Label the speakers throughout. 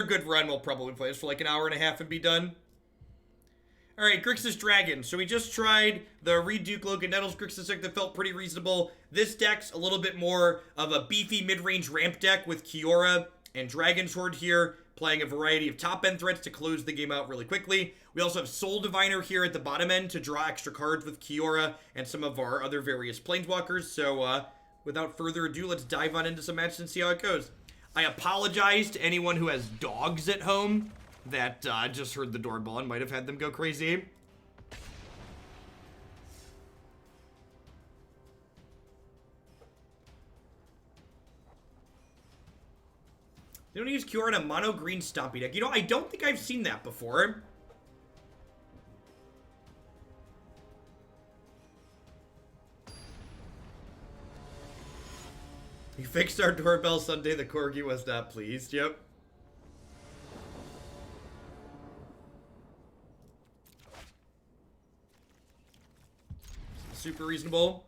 Speaker 1: good run, we'll probably play this for like an hour and a half and be done. Alright, Grixis Dragon. So we just tried the Reduke Logan Nettles Grixis deck that felt pretty reasonable. This deck's a little bit more of a beefy mid-range ramp deck with Kiora and Dragon's Hoard here, playing a variety of top-end threats to close the game out really quickly. We also have Soul Diviner here at the bottom end to draw extra cards with Kiora and some of our other various Planeswalkers. So, without further ado, let's dive on into some matches and see how it goes. I apologize to anyone who has dogs at home that just heard the doorbell and might have had them go crazy. They don't use Kiora in a mono green stompy deck. You know, I don't think I've seen that before. You fixed our doorbell Sunday. The corgi was not pleased. Yep. Super reasonable.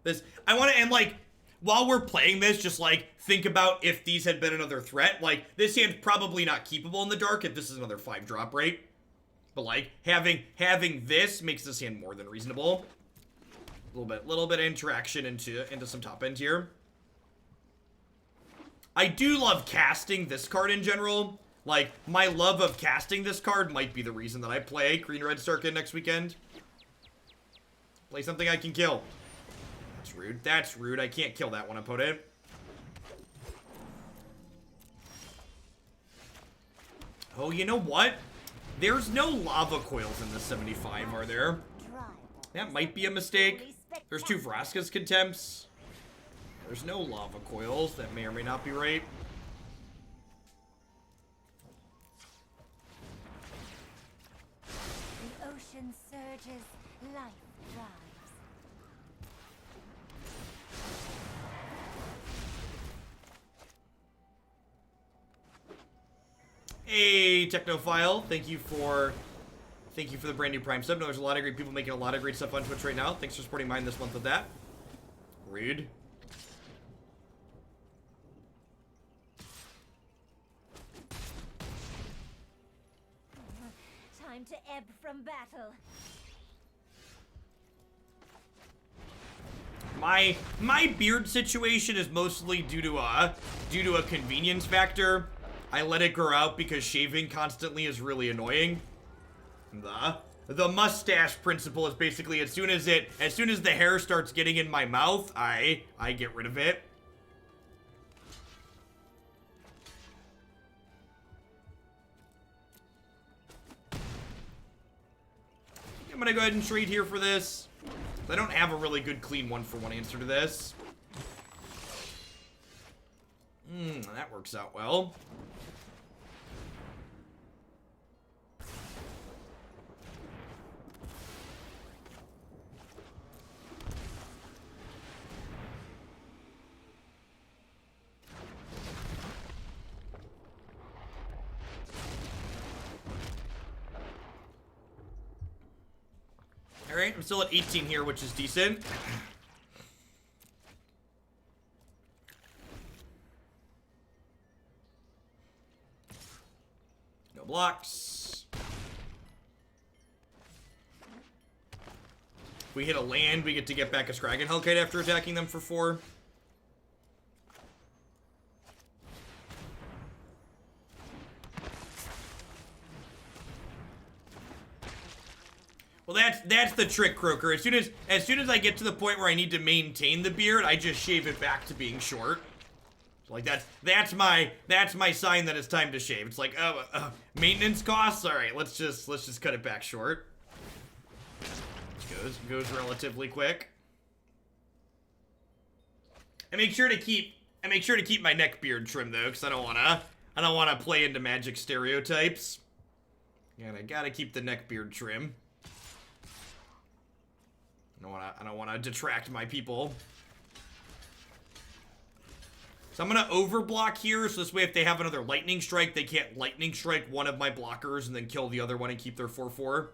Speaker 1: This, I want to, and like, while we're playing this, just like, think about if these had been another threat. Like, this hand's probably not keepable in the dark if this is another 5-drop, right? But like, having this makes this hand more than reasonable. A little bit of interaction into some top end here. I do love casting this card in general. Like, my love of casting this card might be the reason that I play Green Red Sarkhan next weekend. Play something I can kill. That's rude. That's rude. I can't kill that one, opponent. Oh, you know what? There's no Lava Coils in the 75, are there? That might be a mistake. There's 2 Vraska's Contempts. There's no Lava Coils. That may or may not be right.
Speaker 2: The ocean surges, life thrives.
Speaker 1: Hey, Technophile. Thank you for the brand new Prime sub. No, there's a lot of great people making a lot of great stuff on Twitch right now. Thanks for supporting mine this month with that. Rude.
Speaker 2: Time to ebb from battle.
Speaker 1: My beard situation is mostly due to a convenience factor. I let it grow out because shaving constantly is really annoying. The mustache principle is basically as soon as the hair starts getting in my mouth, I get rid of it. I'm gonna go ahead and trade here for this. I don't have a really good clean 1-for-1 answer to this. That works out well. Alright, I'm still at 18 here, which is decent. No blocks. If we hit a land, we get to get back a Skarrgan Hellkite after attacking them for 4. Well, that's the trick, Croaker. As soon as I get to the point where I need to maintain the beard, I just shave it back to being short. So like that's my sign that it's time to shave. It's like, maintenance costs. All right, let's just cut it back short. Goes relatively quick. I make sure to keep my neck beard trim though, because I don't wanna play into Magic stereotypes. And I gotta keep the neck beard trim. I don't wanna detract my people. So I'm gonna overblock here, so this way if they have another lightning strike, they can't lightning strike one of my blockers and then kill the other one and keep their 4/4.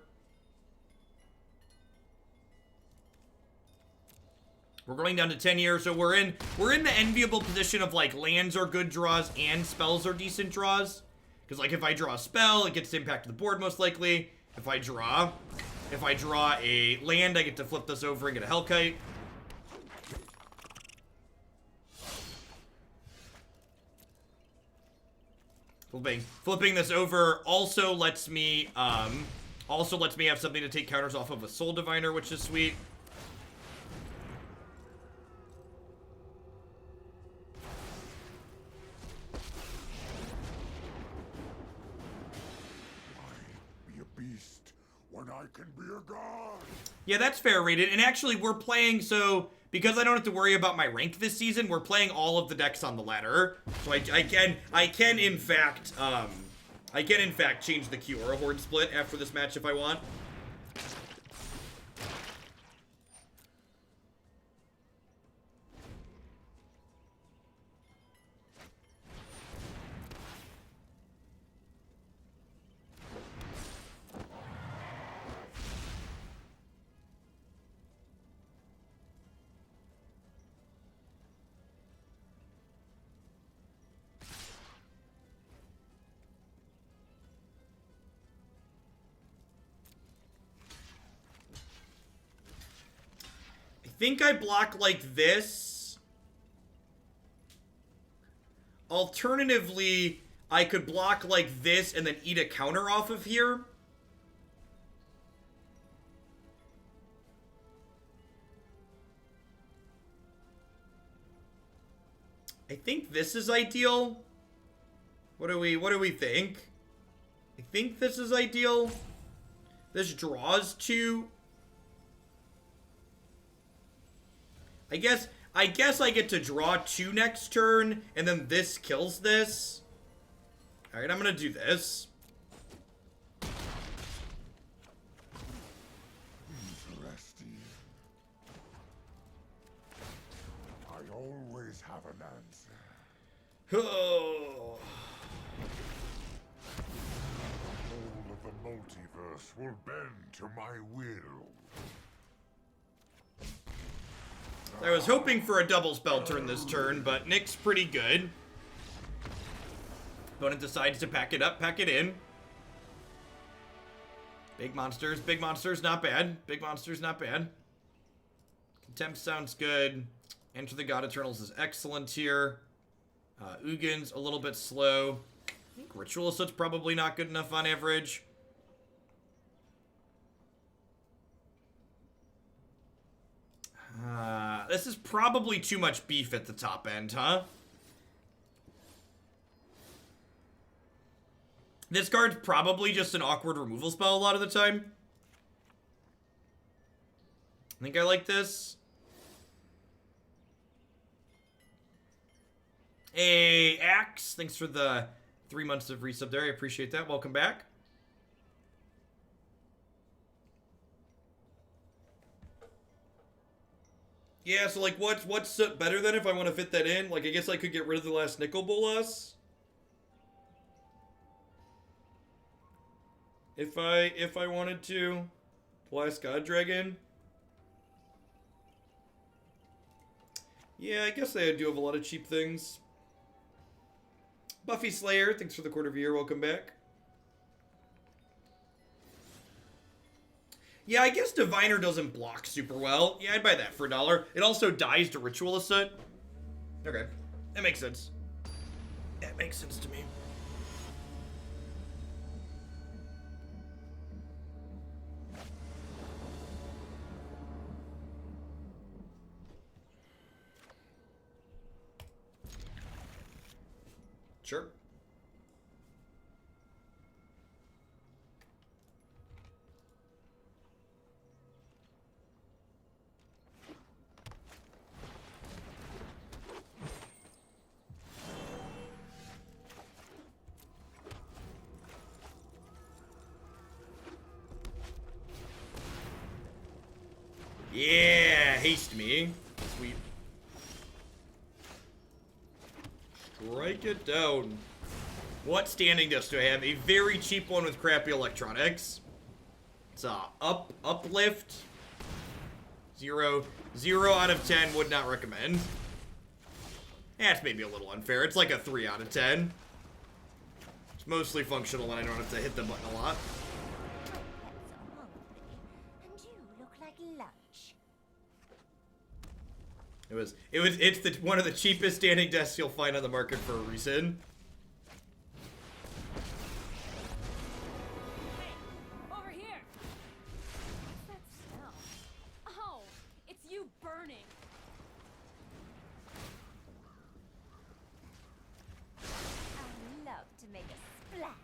Speaker 1: We're going down to 10 here, so we're in the enviable position of like lands are good draws and spells are decent draws. Because, like, if I draw a spell, it gets to impact the board most likely. If I draw a land, I get to flip this over and get a Hellkite. Flipping this over also lets me have something to take counters off of a Soul Diviner, which is sweet.
Speaker 3: Be a beast when I can be a god.
Speaker 1: Yeah, that's fair, Raiden. And actually, we're playing, so because I don't have to worry about my rank this season, we're playing all of the decks on the ladder. So I can in fact change the Kiora Hoard split after this match if I want. I think I block like this. Alternatively, I could block like this and then eat a counter off of here. I think this is ideal. What do we think? I think this is ideal. This draws 2. I guess I get to draw 2 next turn, and then this kills this. Alright, I'm gonna do this.
Speaker 3: Interesting. I always have an answer.
Speaker 1: Oh.
Speaker 3: The whole of the multiverse will bend to my will.
Speaker 1: I was hoping for a double spell turn this turn, but Nick's pretty good. Opponent decides to pack it up, pack it in. Big monsters, not bad. Big monsters, not bad. Contempt sounds good. Enter the God Eternals is excellent here. Ugin's a little bit slow. I think Ritual of Soot's probably not good enough on average. This is probably too much beef at the top end, huh? This card's probably just an awkward removal spell a lot of the time. I think I like this. Hey, Axe, thanks for the 3 months of resub there. I appreciate that. Welcome back. Yeah, so, like, what's better than if I want to fit that in? Like, I guess I could get rid of the last Nicol Bolas. If I wanted to. Last God Dragon. Yeah, I guess I do have a lot of cheap things. Buffy Slayer, thanks for the quarter of a year. Welcome back. Yeah, I guess Diviner doesn't block super well. Yeah, I'd buy that for $1. It also dies to Ritual of Soot. Okay, that makes sense. That makes sense to me. Sure. Yeah, haste me. Sweet. Strike it down. What standing desk do I have? A very cheap one with crappy electronics. It's a uplift. 0 out of 10 would not recommend. That's maybe a little unfair. It's like a 3 out of 10. It's It's mostly functional when I don't have to hit the button a lot.
Speaker 2: Pets are hungry, and you look like lunch.
Speaker 1: It's one of the cheapest standing desks you'll find on the market for a reason.
Speaker 4: Hey, over here. What's that smell? Oh, it's you burning.
Speaker 2: I love to make a splash.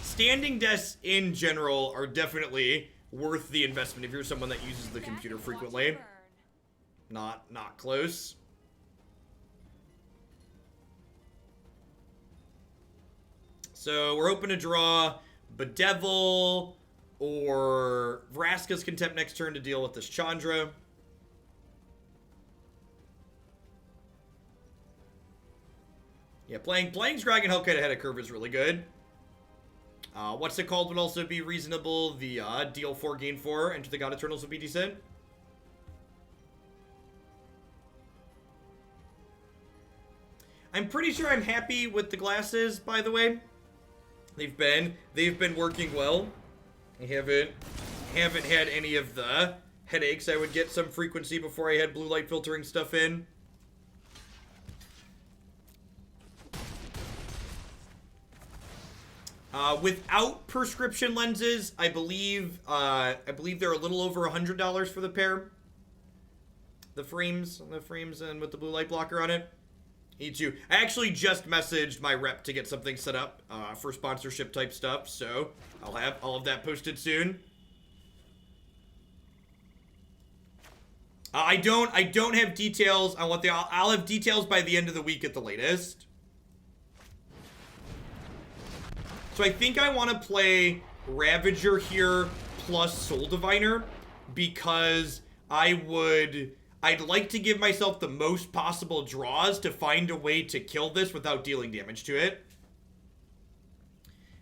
Speaker 1: Standing desks in general are definitely worth the investment if you're someone that uses the computer
Speaker 4: Back and watch
Speaker 1: frequently.
Speaker 4: it burn.
Speaker 1: Not close. So we're hoping to draw Bedevil or Vraska's Contempt next turn to deal with this Chandra. Yeah, playing Skarrgan Hellkite ahead of curve is really good. What's it called would also be reasonable. The deal 4, gain 4, enter the God Eternals would be decent. I'm pretty sure I'm happy with the glasses, by the way. They've been working well. I haven't had any of the headaches I would get some frequency before I had blue light filtering stuff in. Without prescription lenses, I believe they're a little over $100 for the pair. The frames and with the blue light blocker on it. Need to. I actually just messaged my rep to get something set up for sponsorship type stuff, so I'll have all of that posted soon. I don't have details on what I'll have details by the end of the week at the latest. So I think I want to play Ravager here plus Soul Diviner because I'd like to give myself the most possible draws to find a way to kill this without dealing damage to it.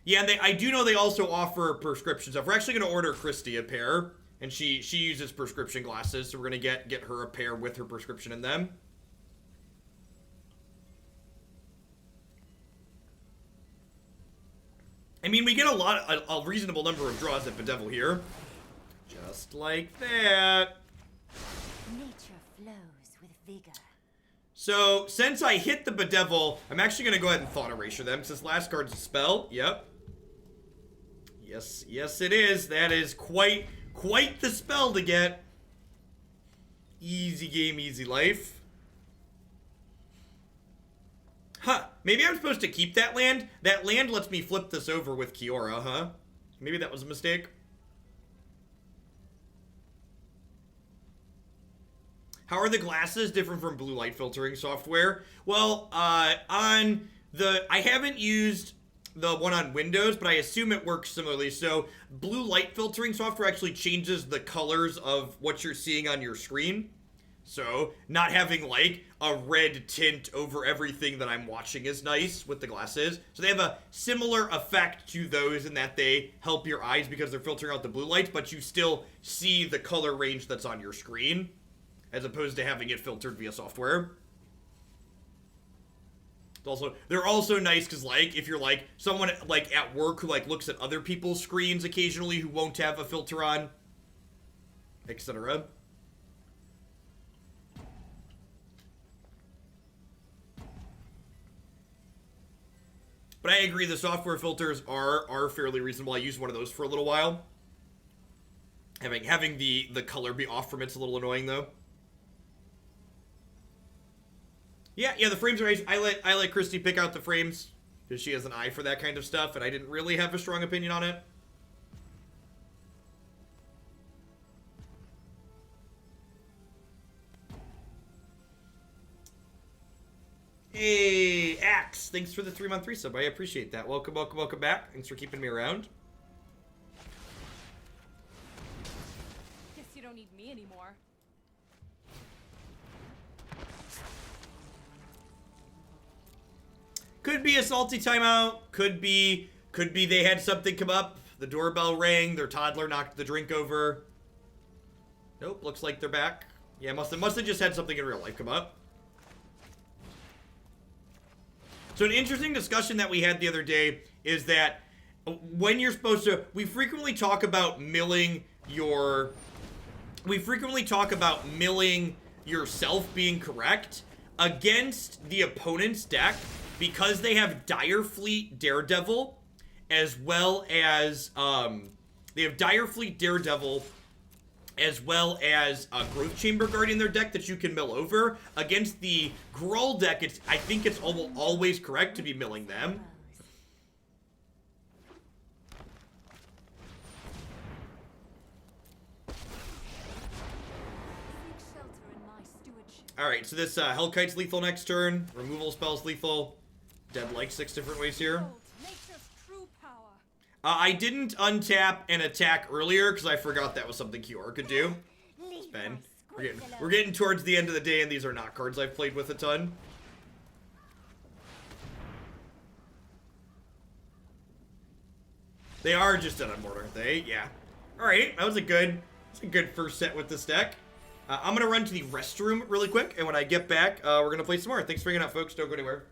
Speaker 1: Yeah, and I do know they also offer prescription stuff. We're actually going to order Christy a pair, and she uses prescription glasses, so we're going to get her a pair with her prescription in them. I mean, we get a reasonable number of draws at Bedevil here. Just like that.
Speaker 2: Nature flows with vigor.
Speaker 1: So, since I hit the Bedevil, I'm actually going to go ahead and Thought Erasure them, since last card's a spell. Yep. Yes it is. That is quite the spell to get. Easy game, easy life. Huh. Maybe I'm supposed to keep that land? That land lets me flip this over with Kiora, huh? Maybe that was a mistake. How are the glasses different from blue light filtering software? Well, I haven't used the one on Windows, but I assume it works similarly. So, blue light filtering software actually changes the colors of what you're seeing on your screen. So, not having, like, a red tint over everything that I'm watching is nice with the glasses. So, they have a similar effect to those in that they help your eyes because they're filtering out the blue light, but you still see the color range that's on your screen, as opposed to having it filtered via software. They're also nice because, like, if you're, like, someone, like, at work who, like, looks at other people's screens occasionally who won't have a filter on, etc. But I agree, the software filters are fairly reasonable. I used one of those for a little while. Having the color be off from it's a little annoying, though. Yeah, the frames are nice. I let Christy pick out the frames because she has an eye for that kind of stuff, and I didn't really have a strong opinion on it. Hey, Axe, thanks for the 3-month resub. I appreciate that. Welcome back. Thanks for keeping me around.
Speaker 4: Guess you don't need me anymore.
Speaker 1: Could be a salty timeout. Could be they had something come up. The doorbell rang. Their toddler knocked the drink over. Nope, looks like they're back. Yeah, must have just had something in real life come up. So an interesting discussion that we had the other day is that when you're supposed to, we frequently talk about milling yourself being correct against the opponent's deck because they have Direfleet Daredevil as well as Growth Chamber Guardian in their deck that you can mill over. Against the Gruul deck, I think it's always correct to be milling them. Alright, so this Hellkite's lethal next turn. Removal spell's lethal. Dead like 6 different ways here. I didn't untap and attack earlier because I forgot that was something Kiora could do. It's Ben. We're getting towards the end of the day, and these are not cards I've played with a ton. They are just an unmoored, aren't they? Yeah. Alright, that was a good first set with this deck. I'm going to run to the restroom really quick, and when I get back, we're going to play some more. Thanks for hanging out, folks. Don't go anywhere.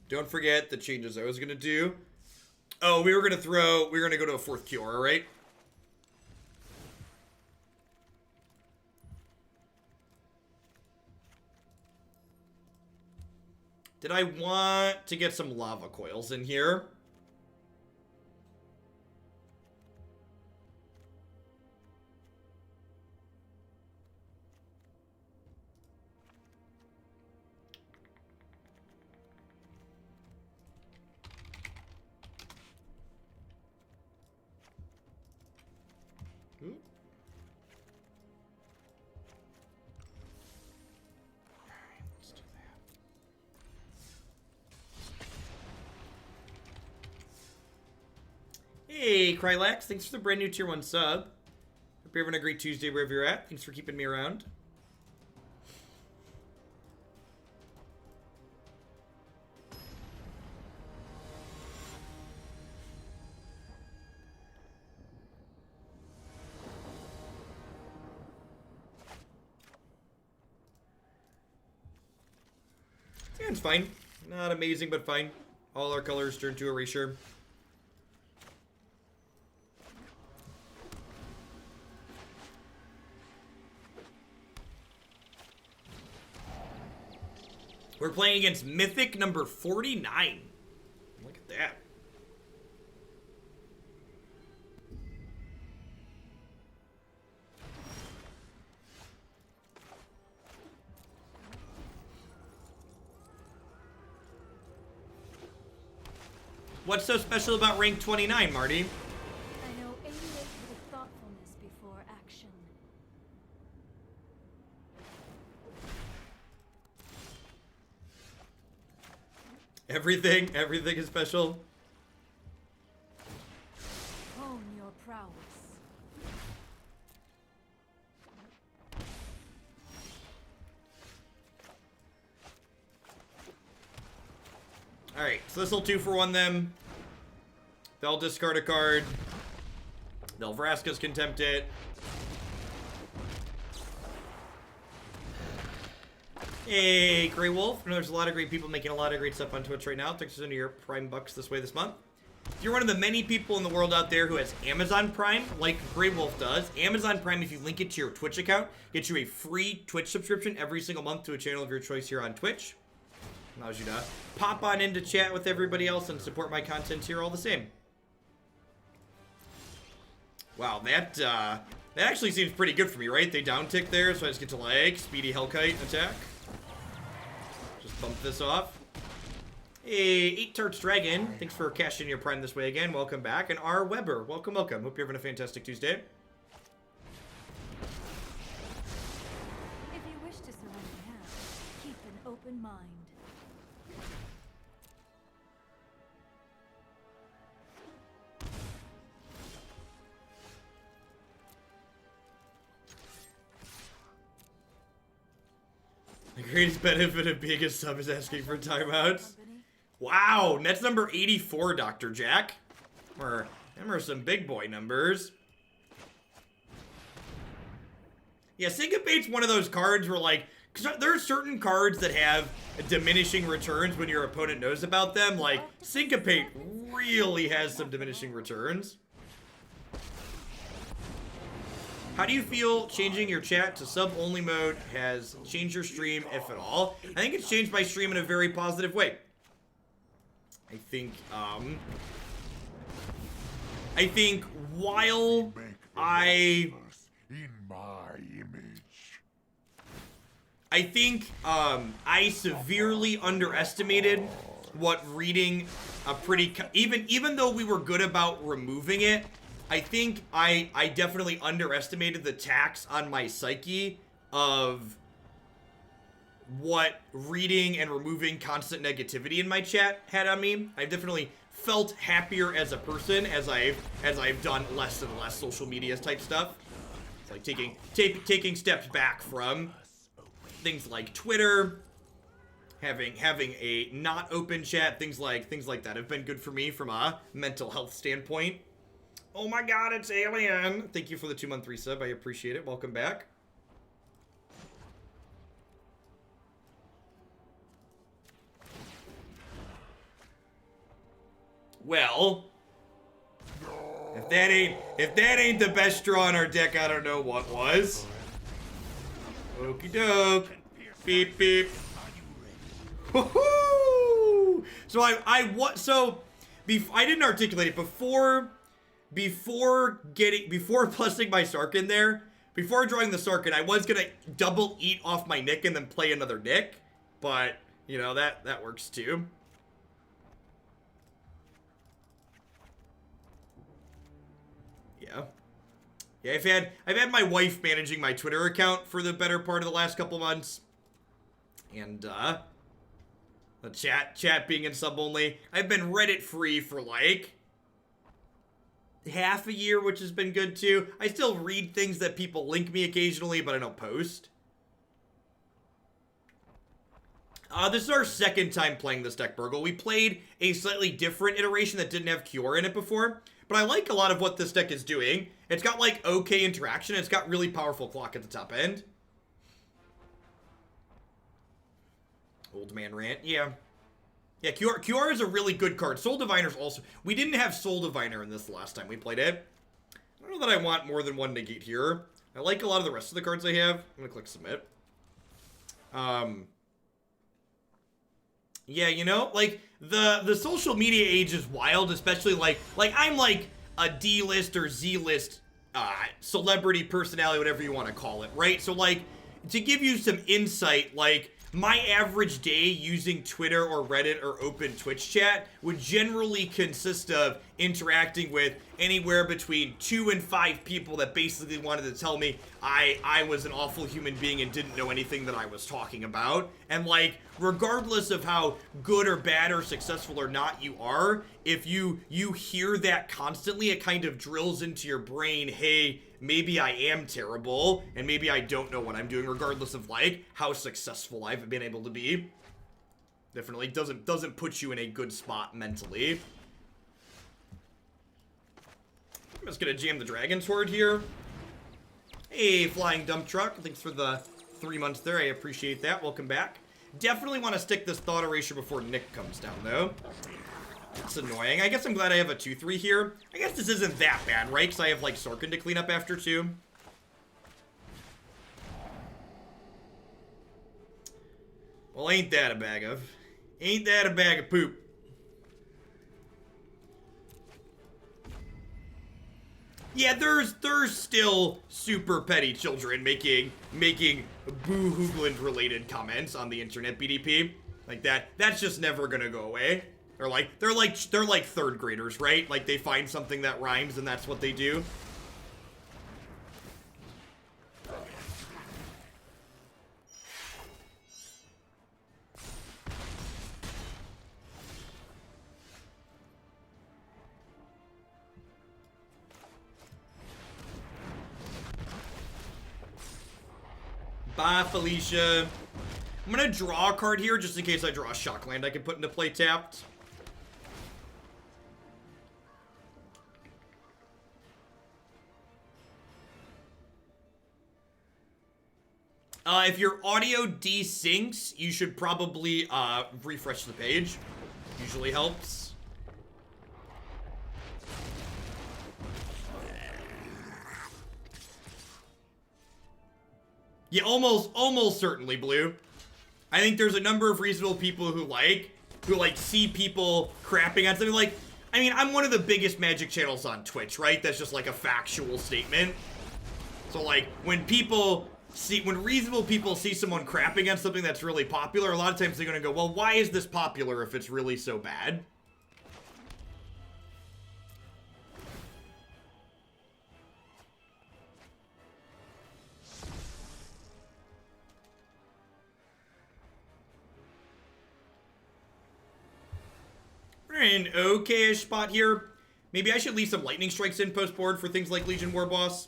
Speaker 1: Don't forget the changes I was going to do. Oh, we were going to go to a 4th Kiora, right? Did I want to get some Lava Coils in here? Hey, Krylax, thanks for the brand new tier 1 sub. Hope you're having a great Tuesday wherever you're at. Thanks for keeping me around. Yeah, it's fine. Not amazing, but fine. All our colors turn to Erasure. We're playing against Mythic number 49. Look at that. What's so special about rank 29, Marty?
Speaker 4: I know 88 with thoughtfulness before action.
Speaker 1: Everything is special.
Speaker 4: Hone your prowess.
Speaker 1: Alright, so this will 2-for-1 them. They'll discard a card. They'll Vraska's Contempt it. Hey, Grey Wolf. I know there's a lot of great people making a lot of great stuff on Twitch right now. Thanks for sending your Prime bucks this way this month. If you're one of the many people in the world out there who has Amazon Prime, like Grey Wolf does, Amazon Prime, if you link it to your Twitch account, gets you a free Twitch subscription every single month to a channel of your choice here on Twitch. Allows you to pop on in to chat with everybody else and support my content here all the same. Wow, that actually seems pretty good for me, right? They down tick there, so I just get to, like, speedy Hellkite attack. bump this off. Hey, 8 Tarts Dragon, thanks for cashing your prime this way again. Welcome back. And R. Weber, welcome, welcome. Hope you're having a fantastic Tuesday.
Speaker 4: If you wish to surrender now, keep an open mind.
Speaker 1: The greatest benefit of being a sub is asking for timeouts. Wow, that's number 84, Dr. Jack. Them are some big boy numbers. Yeah, Syncopate's one of those cards where, like, cause there are certain cards that have diminishing returns when your opponent knows about them. Like, Syncopate really has some diminishing returns. How do you feel changing your chat to sub-only mode has changed your stream, if at all? I think it's changed my stream in a very positive way. I think while I severely underestimated what reading a pretty, even though we were good about removing it, I think I definitely underestimated the tax on my psyche of what reading and removing constant negativity in my chat had on me. I've definitely felt happier as a person as I've done less and less social media type stuff. It's like taking steps back from things like Twitter, having a not open chat, things like that have been good for me from a mental health standpoint. Oh my god, it's Alien. Thank you for the 2-month resub. I appreciate it. Welcome back. Well, if that ain't the best draw in our deck, I don't know what was. Okie doke. Beep beep. Woohoo! So I didn't articulate it before plussing my Sarkhan there. Before drawing the Sarkhan, I was gonna double eat off my Nick and then play another Nick, but you know that works too. Yeah, I've had my wife managing my Twitter account for the better part of the last couple months. And the chat being in sub only. I've been Reddit free for like half a year, which has been good too. I still read things that people link me occasionally, but I don't post. This is our second time playing this deck, Burgle. We played a slightly different iteration that didn't have Kiora in it before, but I like a lot of what this deck is doing. It's got, like, okay interaction. It's got really powerful clock at the top end. Old man rant, yeah. Yeah, Kiora is a really good card. Soul Diviner's also... We didn't have Soul Diviner in this the last time we played it. I don't know that I want more than one Negate here. I like a lot of the rest of the cards I have. I'm gonna click Submit. Yeah, you know, like, the social media age is wild, especially, like I'm, like, a D-list or Z-list celebrity personality, whatever you want to call it, right? So, like, to give you some insight, like, my average day using Twitter or Reddit or open Twitch chat would generally consist of interacting with anywhere between 2 and 5 people that basically wanted to tell me I was an awful human being and didn't know anything that I was talking about. And, like, regardless of how good or bad or successful or not you are, if you hear that constantly, it kind of drills into your brain, hey, maybe I am terrible, and maybe I don't know what I'm doing, regardless of, like, how successful I've been able to be. Definitely doesn't put you in a good spot mentally. I'm just gonna jam the Dragon's Hoard here. Hey, Flying Dump Truck, thanks for the 3 months there, I appreciate that, welcome back. Definitely want to stick this Thought Erasure before Nick comes down, though. That's annoying. I guess I'm glad I have a 2-3 here. I guess this isn't that bad, right? Because I have, like, Sarkhan to clean up after, too. Well, ain't that a bag of poop. Yeah, there's still super petty children making boo-hoogland related comments on the internet, BDP. Like that's just never gonna go away. They're like third graders, right? Like they find something that rhymes and that's what they do. Bye, Felicia. I'm gonna draw a card here just in case I draw a shock land I can put into play tapped. If your audio desyncs, you should probably refresh the page. Usually helps. Yeah, almost certainly, Blue. I think there's a number of reasonable people who see people crapping on something. Like, I mean, I'm one of the biggest Magic channels on Twitch, right? That's just like a factual statement. So like, when reasonable people see someone crapping on something that's really popular, a lot of times they're gonna go, well, why is this popular if it's really so bad? We're in an okay-ish spot here. Maybe I should leave some lightning strikes in post board for things like Legion War Boss.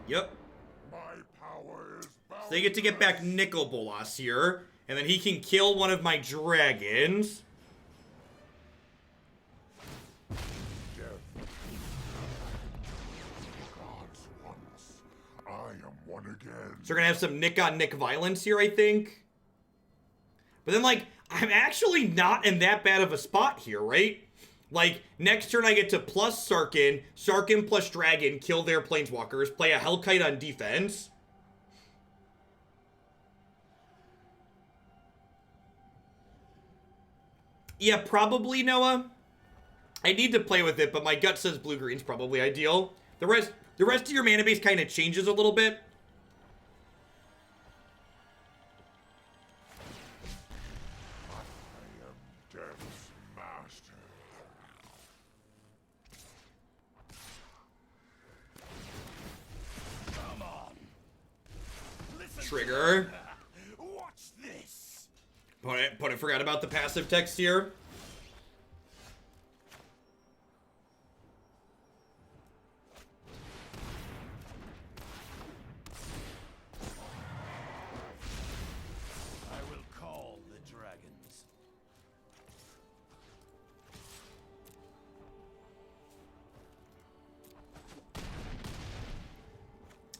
Speaker 1: Yep.
Speaker 3: My power is bound.
Speaker 1: So they get to get back Nicol Bolas here, and then he can kill one of my dragons.
Speaker 3: Gods once. I am one again.
Speaker 1: So we're gonna have some Nick on Nick violence here, I think. But then, like, I'm actually not in that bad of a spot here, right? Like, next turn I get to plus Sarkhan, Sarkhan plus Dragon, kill their Planeswalkers, play a Hellkite on defense. Yeah, probably, Noah. I need to play with it, but my gut says blue-green's probably ideal. The rest of your mana base kind of changes a little bit. Trigger.
Speaker 3: Watch this.
Speaker 1: Opponent forgot about the passive text here.
Speaker 3: I will call the dragons.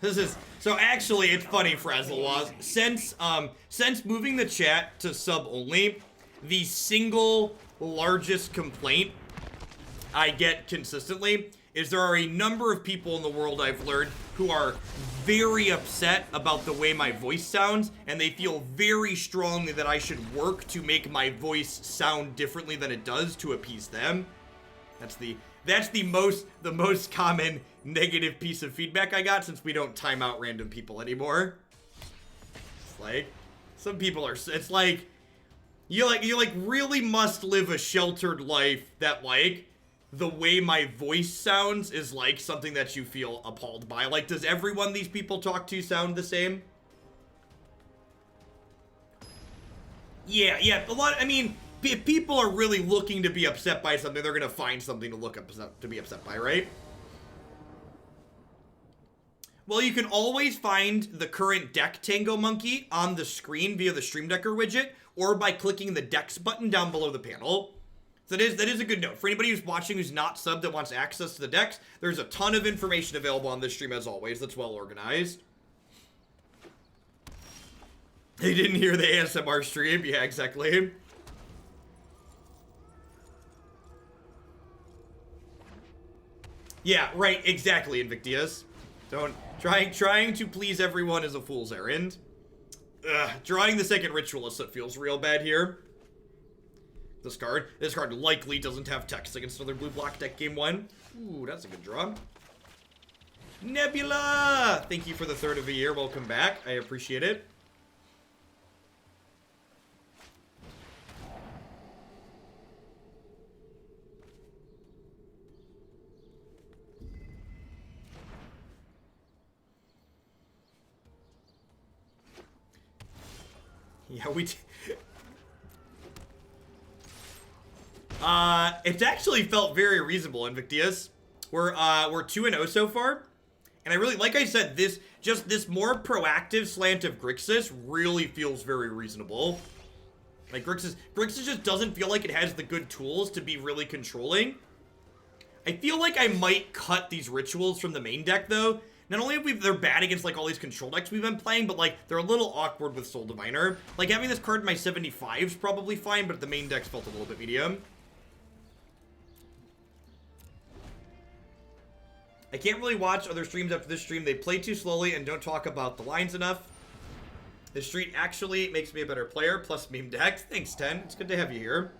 Speaker 1: This is so actually it's funny, Frazzlewas. Since moving the chat to sub only, the single largest complaint I get consistently is there are a number of people in the world I've learned who are very upset about the way my voice sounds, and they feel very strongly that I should work to make my voice sound differently than it does to appease them. That's the most common negative piece of feedback I got since we don't time out random people anymore. It's like some people are. It's like you really must live a sheltered life that like the way my voice sounds is like something that you feel appalled by. Like, does everyone these people talk to sound the same? Yeah. A lot. I mean, if people are really looking to be upset by something, they're gonna find something to be upset by, right? Well, you can always find the current deck Tango Monkey on the screen via the Stream Decker widget, or by clicking the Decks button down below the panel. So that is a good note. For anybody who's watching who's not subbed that wants access to the decks, there's a ton of information available on this stream as always that's well organized. They didn't hear the ASMR stream? Yeah, exactly. Yeah, right, exactly, Invictius. Trying to please everyone is a fool's errand. Drawing the second Ritual of Soot feels real bad here. This card likely doesn't have text against another blue block deck game one. Ooh, that's a good draw. Nebula! Thank you for the third of the year. Welcome back. I appreciate it. Yeah, it's actually felt very reasonable, Invictius. We're 2-0 so far. And I really, like I said, this more proactive slant of Grixis really feels very reasonable. Like, Grixis just doesn't feel like it has the good tools to be really controlling. I feel like I might cut these rituals from the main deck, though. Not only have they're bad against, like, all these control decks we've been playing, but, like, they're a little awkward with Soul Diviner. Like, having this card in my 75 is probably fine, but the main deck's felt a little bit medium. I can't really watch other streams after this stream. They play too slowly and don't talk about the lines enough. This street actually makes me a better player, plus meme decks. Thanks, Ten. It's good to have you here.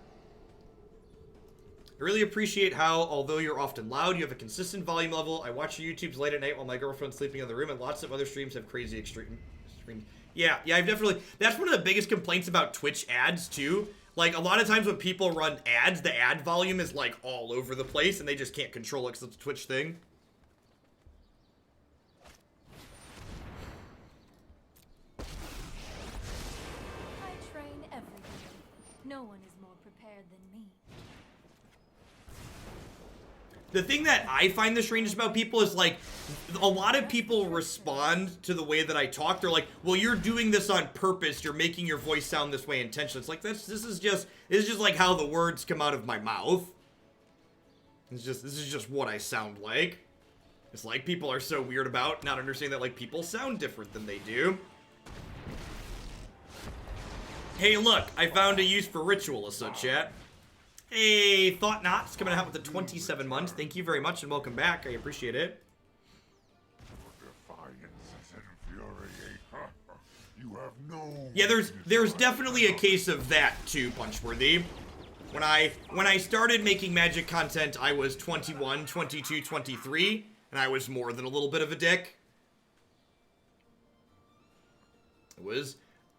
Speaker 1: I really appreciate how, although you're often loud, you have a consistent volume level. I watch your YouTubes late at night while my girlfriend's sleeping in the room, and lots of other streams have crazy extreme streams. Yeah, I've definitely... That's one of the biggest complaints about Twitch ads, too. Like, a lot of times when people run ads, the ad volume is, like, all over the place, and they just can't control it because it's a Twitch thing.
Speaker 4: I train every day. No one is more prepared than me.
Speaker 1: The thing that I find the strangest about people is, like, a lot of people respond to the way that I talk. They're like, well, you're doing this on purpose. You're making your voice sound this way intentionally. It's like, this is just like how the words come out of my mouth. This is just what I sound like. It's like people are so weird about not understanding that, like, people sound different than they do. Hey, look, I found a use for Ritual of Soot, chat. Hey, Thought Knots coming out with the 27 months. Thank you very much and welcome back. I appreciate it.
Speaker 3: You have no...
Speaker 1: Yeah, there's definitely a case of that too, Punchworthy. When I started making Magic content, I was 21, 22, 23, and I was more than a little bit of a dick. It was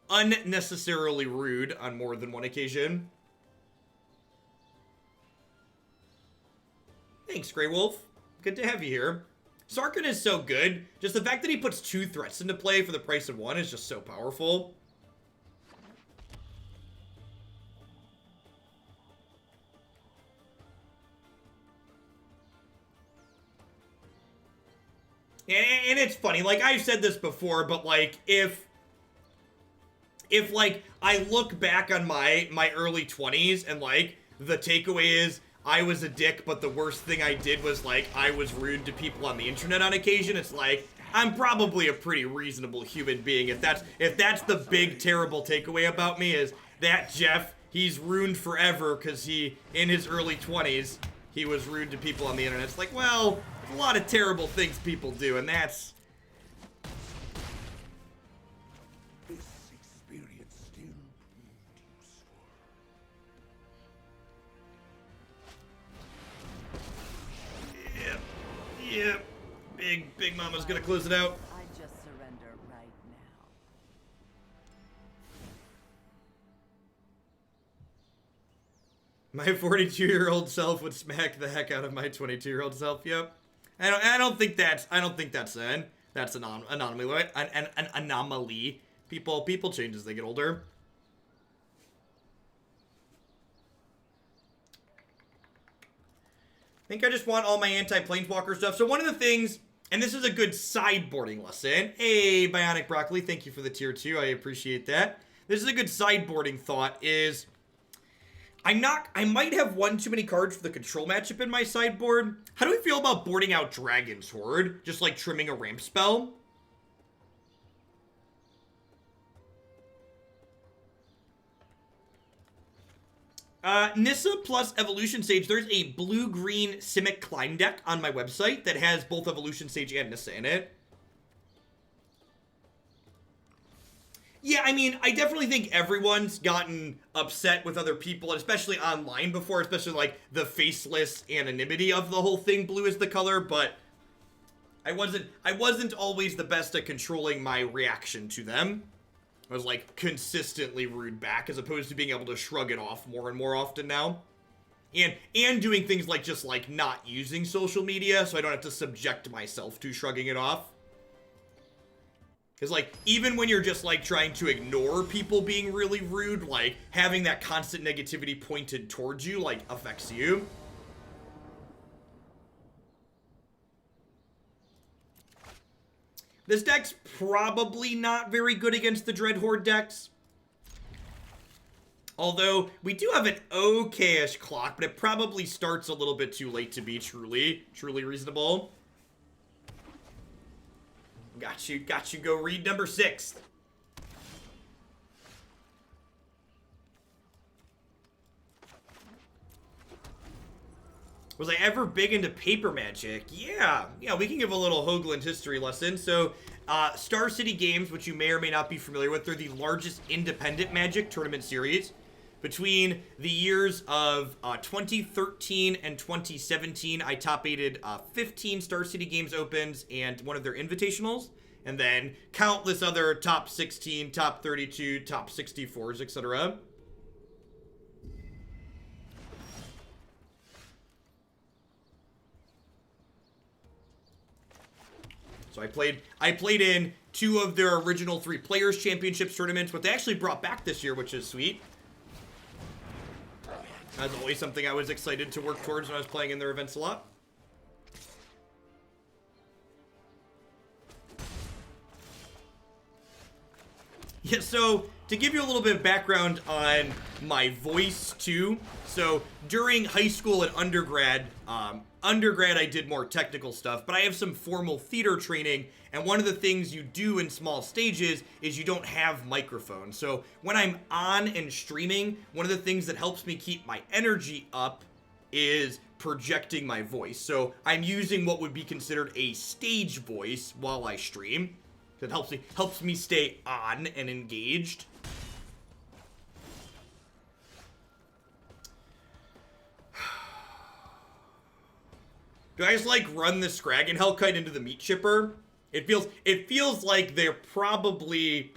Speaker 1: unnecessarily rude on more than one occasion. Thanks, Grey Wolf. Good to have you here. Sarkhan is so good. Just the fact that he puts 2 threats into play for the price of 1 is just so powerful. And it's funny, like, I've said this before, but, like, if like, I look back on my early 20s and, like, the takeaway is, I was a dick, but the worst thing I did was, like, I was rude to people on the internet on occasion. It's like, I'm probably a pretty reasonable human being. If that's the big, terrible takeaway about me is that Jeff, he's ruined forever because he, in his early 20s, he was rude to people on the internet. It's like, well, there's a lot of terrible things people do, and that's... Yep. Big Mama's gonna close it out.
Speaker 5: I just surrender right now.
Speaker 1: My 42-year-old self would smack the heck out of my 22-year-old self. Yep. I don't think that's an anomaly, right? An anomaly. People change as they get older. I think I just want all my anti-planeswalker stuff. So one of the things, and this is a good sideboarding lesson. Hey, Bionic Broccoli, thank you for the tier 2. I appreciate that. This is a good sideboarding thought is, I might have one too many cards for the control matchup in my sideboard. How do we feel about boarding out Dragon's Hoard? Just like trimming a ramp spell? Nissa plus Evolution Sage. There's a blue-green Simic Klein deck on my website that has both Evolution Sage and Nissa in it. Yeah, I mean, I definitely think everyone's gotten upset with other people, especially online before, especially, like, the faceless anonymity of the whole thing, blue is the color, but I wasn't always the best at controlling my reaction to them. I was like consistently rude back as opposed to being able to shrug it off more and more often now. And doing things like just like not using social media so I don't have to subject myself to shrugging it off. Because like even when you're just like trying to ignore people being really rude, like having that constant negativity pointed towards you like affects you. This deck's probably not very good against the Dread Horde decks. Although, we do have an okay-ish clock, but it probably starts a little bit too late to be truly reasonable. Got you, go read number 6. Was I ever big into paper magic? Yeah, we can give a little Hoagland history lesson. So, Star City Games, which you may or may not be familiar with, they're the largest independent Magic tournament series. Between the years of 2013 and 2017, I top-aided 15 Star City Games Opens and one of their invitationals. And then countless other top 16, top 32, top 64s, etc. So I played in 2 of their original 3 Players Championships tournaments, what they actually brought back this year, which is sweet. That's always something I was excited to work towards when I was playing in their events a lot. Yeah, so to give you a little bit of background on my voice too. So during high school and undergrad I did more technical stuff, but I have some formal theater training, and one of the things you do in small stages is you don't have microphones. So when I'm on and streaming, one of the things that helps me keep my energy up is projecting my voice. So I'm using what would be considered a stage voice while I stream. It helps me stay on and engaged. Do I just like run the Skarrgan Hellkite into the meat chipper? It feels like they're probably...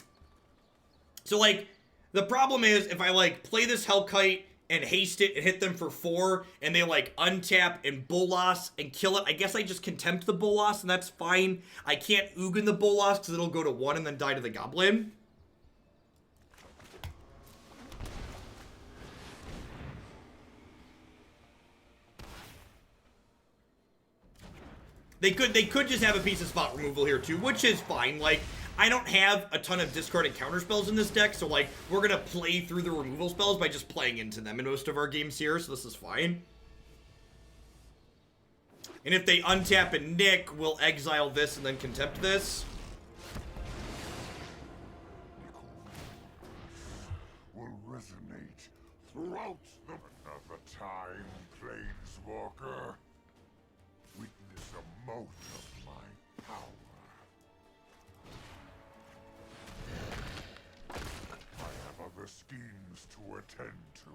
Speaker 1: So like, the problem is if I like play this Hellkite and haste it and hit them for 4 and they like untap and Bolas and kill it, I guess I just Contempt the Bolas and that's fine. I can't Ugin the Bolas because it'll go to 1 and then die to the Goblin. They could just have a piece of spot removal here too, which is fine. Like, I don't have a ton of discarded counter spells in this deck, so like, we're gonna play through the removal spells by just playing into them in most of our games here, so this is fine. And if they untap and nick, we'll exile this and then Contempt this.
Speaker 3: Will resonate throughout the another time, Planeswalker. Witness a mote of my power. I have other schemes to attend to.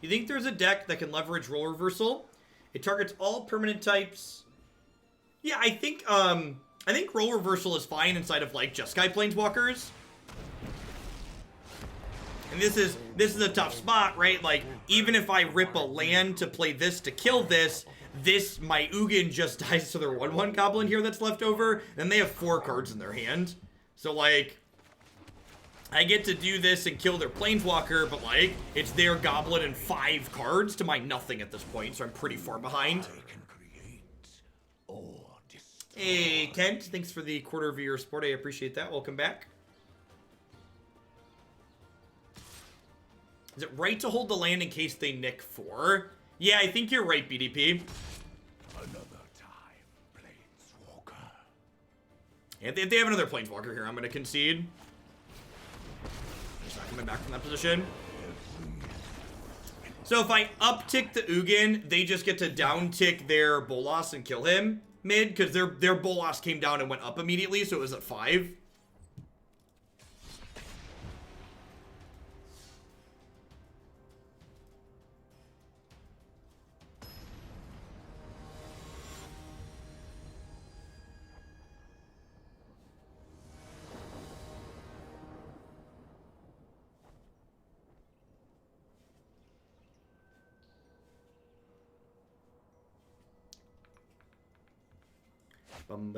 Speaker 1: You think there's a deck that can leverage Role Reversal? It targets all permanent types. Yeah, I think Role Reversal is fine inside of like Jeskai Planeswalkers. And this is a tough spot, right? Like, even if I rip a land to play this to kill this, my Ugin just dies to their 1/1 goblin here that's left over, and they have 4 cards in their hand. So, like, I get to do this and kill their Planeswalker, but, like, it's their goblin and 5 cards to my nothing at this point, so I'm pretty far behind. Hey, Kent, thanks for the quarter of your support. I appreciate that. Welcome back. Is it right to hold the land in case they nick 4? Yeah, I think you're right, BDP.
Speaker 3: Another time, Planeswalker.
Speaker 1: Yeah, if they have another Planeswalker here, I'm going to concede. Just not coming back from that position. So if I uptick the Ugin, they just get to downtick their Bolas and kill him mid, because their Bolas came down and went up immediately, so it was at 5. I'm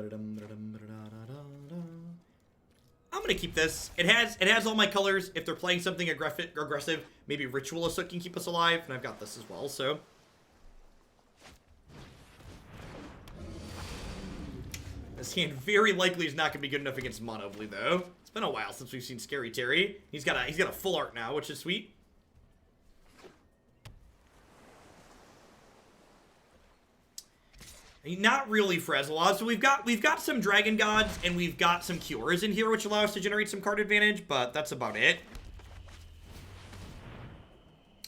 Speaker 1: gonna keep this. It has all my colors. If they're playing something aggressive, maybe Ritual of Soot can keep us alive, and I've got this as well, so. This hand very likely is not gonna be good enough against Mono Blue, though. It's been a while since we've seen Scary Terry. He's got a full art now, which is sweet. Not really Frezzola. So we've got some Dragon Gods and we've got some Kioras in here, which allow us to generate some card advantage, but that's about it.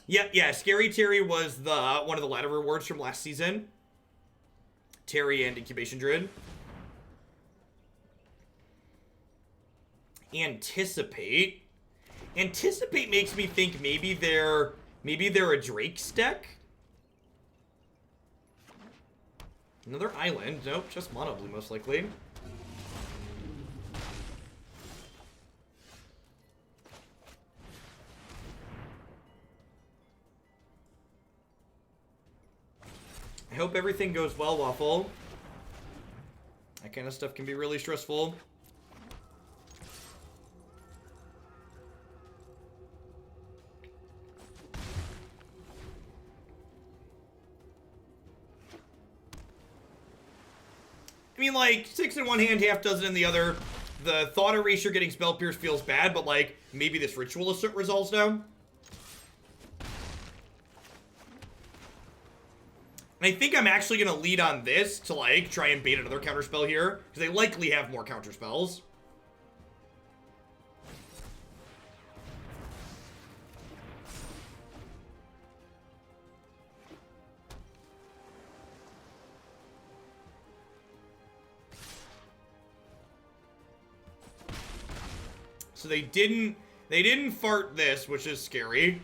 Speaker 1: Yeah, Scary Terry was one of the ladder rewards from last season. Terry and Incubation Druid. Anticipate makes me think maybe they're a Drake's deck. Another island. Nope, just Mono Blue most likely. I hope everything goes well, Waffle. That kind of stuff can be really stressful. I mean, like, 6 in one hand, half dozen in the other. The Thought Erasure getting Spell Pierce feels bad, but, like, maybe this Ritual of Soot resolves now. And I think I'm actually going to lead on this to, like, try and bait another counterspell here, because they likely have more counterspells. So they didn't fart this, which is scary.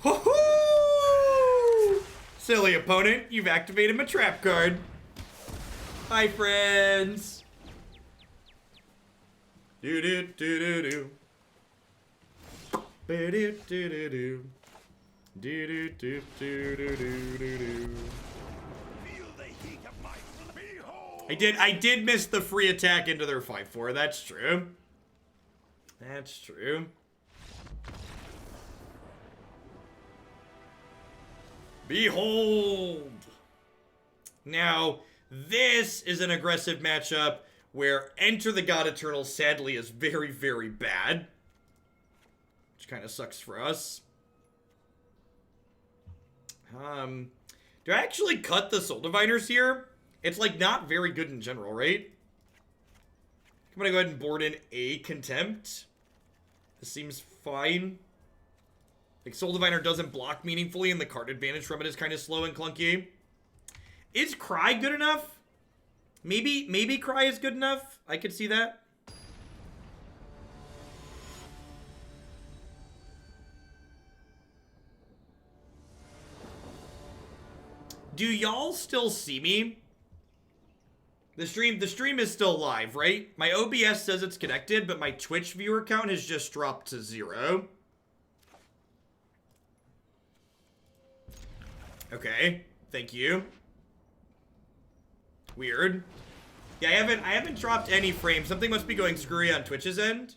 Speaker 1: Woohoo! Silly opponent, you've activated my trap card. Hi, friends. Do do do do do. Do do do do do. Do do do do do do do. I did miss the free attack into their 5-4. That's true. That's true. Behold! Now, this is an aggressive matchup where Enter the God Eternal sadly is very, very bad. Which kind of sucks for us. Do I actually cut the Soul Diviners here? It's, like, not very good in general, right? I'm gonna go ahead and board in a Contempt. This seems fine. Like, Soul Diviner doesn't block meaningfully, and the card advantage from it is kind of slow and clunky. Is Cry good enough? Maybe Cry is good enough. I could see that. Do y'all still see me? The stream is still live, right? My OBS says it's connected, but my Twitch viewer count has just dropped to 0. Okay, thank you. Weird. Yeah, I haven't dropped any frames. Something must be going screwy on Twitch's end.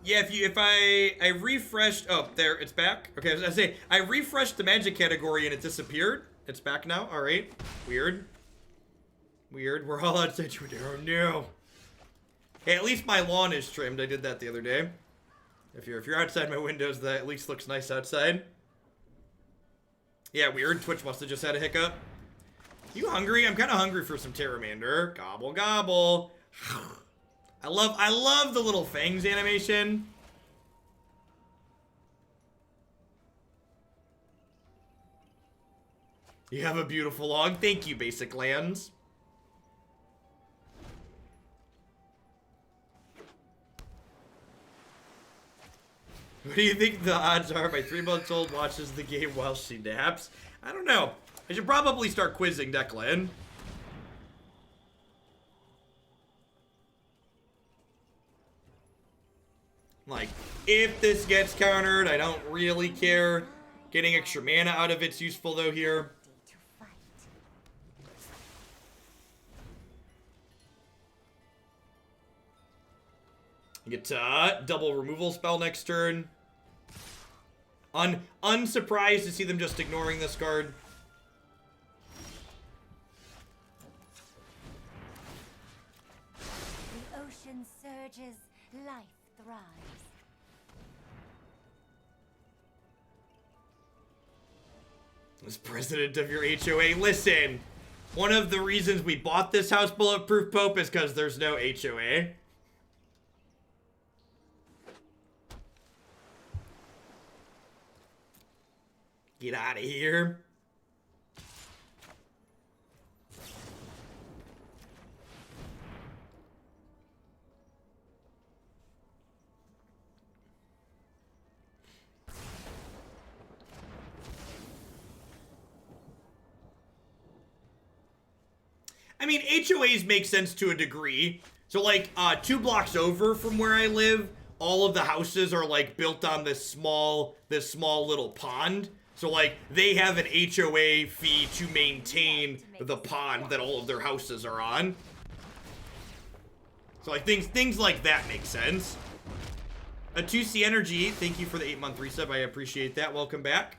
Speaker 1: Yeah, if I refreshed, oh, there, it's back. Okay, I was gonna say, I refreshed the magic category and it disappeared. It's back now, all right. Weird. Weird, we're all outside. Oh, no. Hey, at least my lawn is trimmed. I did that the other day. If you're outside my windows, that at least looks nice outside. Yeah, weird. Twitch must have just had a hiccup. You hungry? I'm kind of hungry for some Pteramander. Gobble, gobble. I love the little fangs animation. You have a beautiful log. Thank you, Basic Lands. What do you think the odds are my 3-month-old watches the game while she naps? I don't know. I should probably start quizzing Declan. Like, if this gets countered, I don't really care. Getting extra mana out of it's useful though here.
Speaker 2: To fight.
Speaker 1: You get double removal spell next turn. Unsurprised to see them just ignoring this card.
Speaker 2: The ocean surges, life thrives.
Speaker 1: As president of your HOA, listen. One of the reasons we bought this house Bulletproof Pope is because there's no HOA. Get out of here. I mean, HOAs make sense to a degree. So, like, 2 blocks over from where I live, all of the houses are, like, built on this small little pond. So, like, they have an HOA fee to maintain the pond that all of their houses are on. So, like, things like that make sense. A 2C Energy, thank you for the 8-month resub. I appreciate that. Welcome back.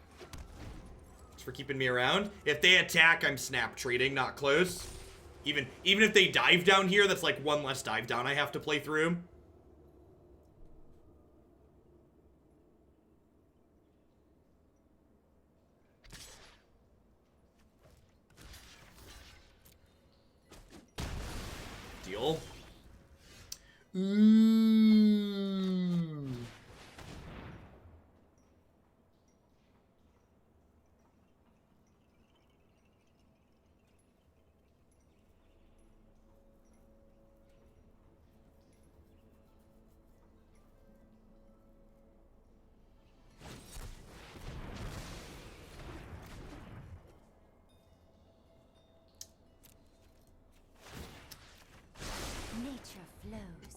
Speaker 1: Thanks for keeping me around. If they attack, I'm snap trading, not close. Even if they dive down here, that's like 1 less dive down I have to play through. Deal. Ooh.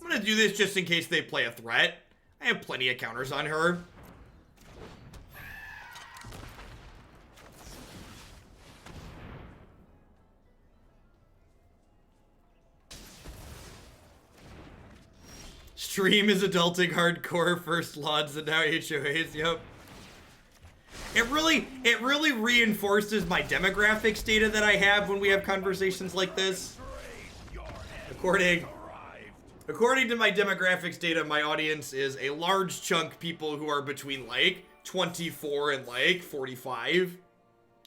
Speaker 1: I'm gonna do this just in case they play a threat. I have plenty of counters on her. Stream is adulting hardcore, first LODs and now HOAs, yep. It really reinforces my demographics data that I have when we have conversations like this. According to my demographics data, my audience is a large chunk people who are between like 24 and like 45.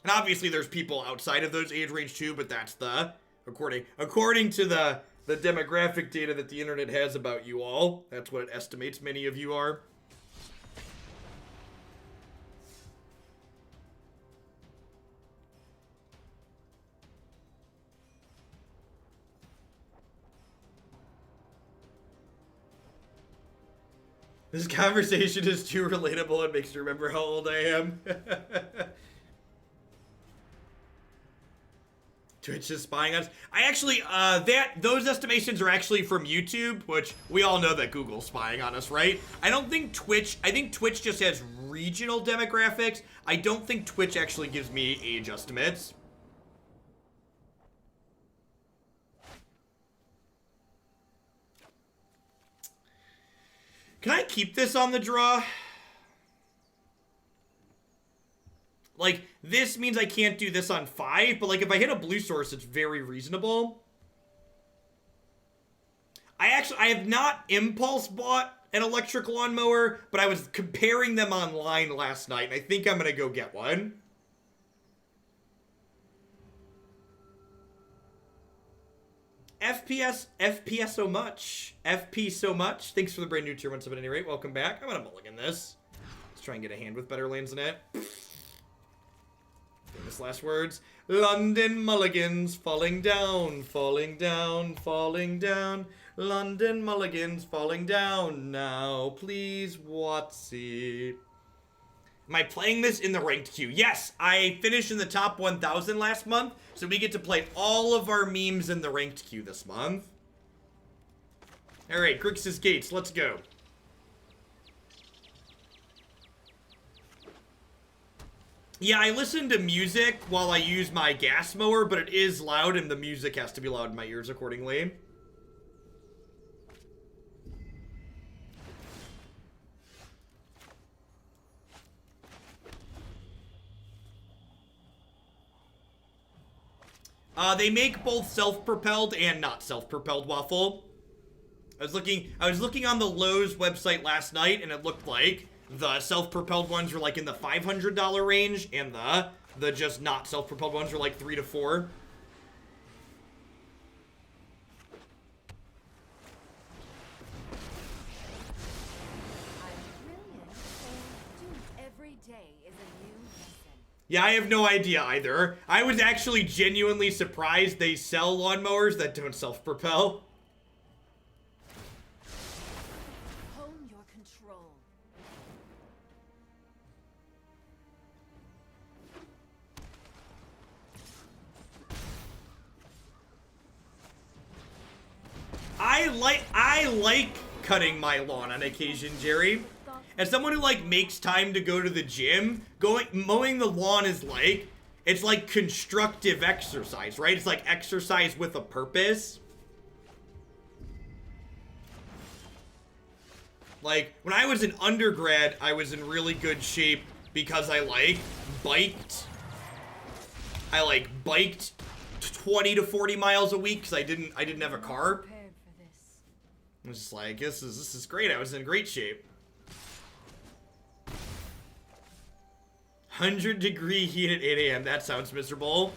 Speaker 1: And obviously there's people outside of those age range too, but that's the according to the demographic data that the internet has about you all. That's what it estimates many of you are. This conversation is too relatable and makes me remember how old I am. Twitch is spying on us. I actually, those estimations are actually from YouTube, which we all know that Google's spying on us, right? I think Twitch just has regional demographics. I don't think Twitch actually gives me age estimates. Can I keep this on the draw? Like, this means I can't do this on 5, but like if I hit a blue source, it's very reasonable. I have not impulse bought an electric lawnmower, but I was comparing them online last night, and I think I'm gonna go get one. FPS so much. FP so much. Thanks for the brand new tier 1 sub at any rate. Welcome back. I'm gonna mulligan this. Let's try and get a hand with better lands in it. Famous last words. London mulligans falling down, falling down, falling down. London mulligans falling down now. Please, what's it? Am I playing this in the ranked queue? Yes, I finished in the top 1,000 last month, so we get to play all of our memes in the ranked queue this month. Alright, Grixis Gates, let's go. Yeah, I listen to music while I use my gas mower, but it is loud and the music has to be loud in my ears accordingly. They make both self-propelled and not self-propelled waffle. I was looking on the Lowe's website last night, and it looked like the self-propelled ones were like in the $500 range, and the just not self-propelled ones were like $3 to $4. Yeah, I have no idea either. I was actually genuinely surprised they sell lawnmowers that don't self-propel.
Speaker 4: Hone your control.
Speaker 1: I like cutting my lawn on occasion, Jerry. As someone who like makes time to go to the gym, mowing the lawn is like, it's like constructive exercise, right? It's like exercise with a purpose. Like, when I was an undergrad, I was in really good shape because I biked 20 to 40 miles a week because I didn't have a car. I was just like, this is great. I was in great shape. 100-degree heat at 8 a.m. That sounds miserable.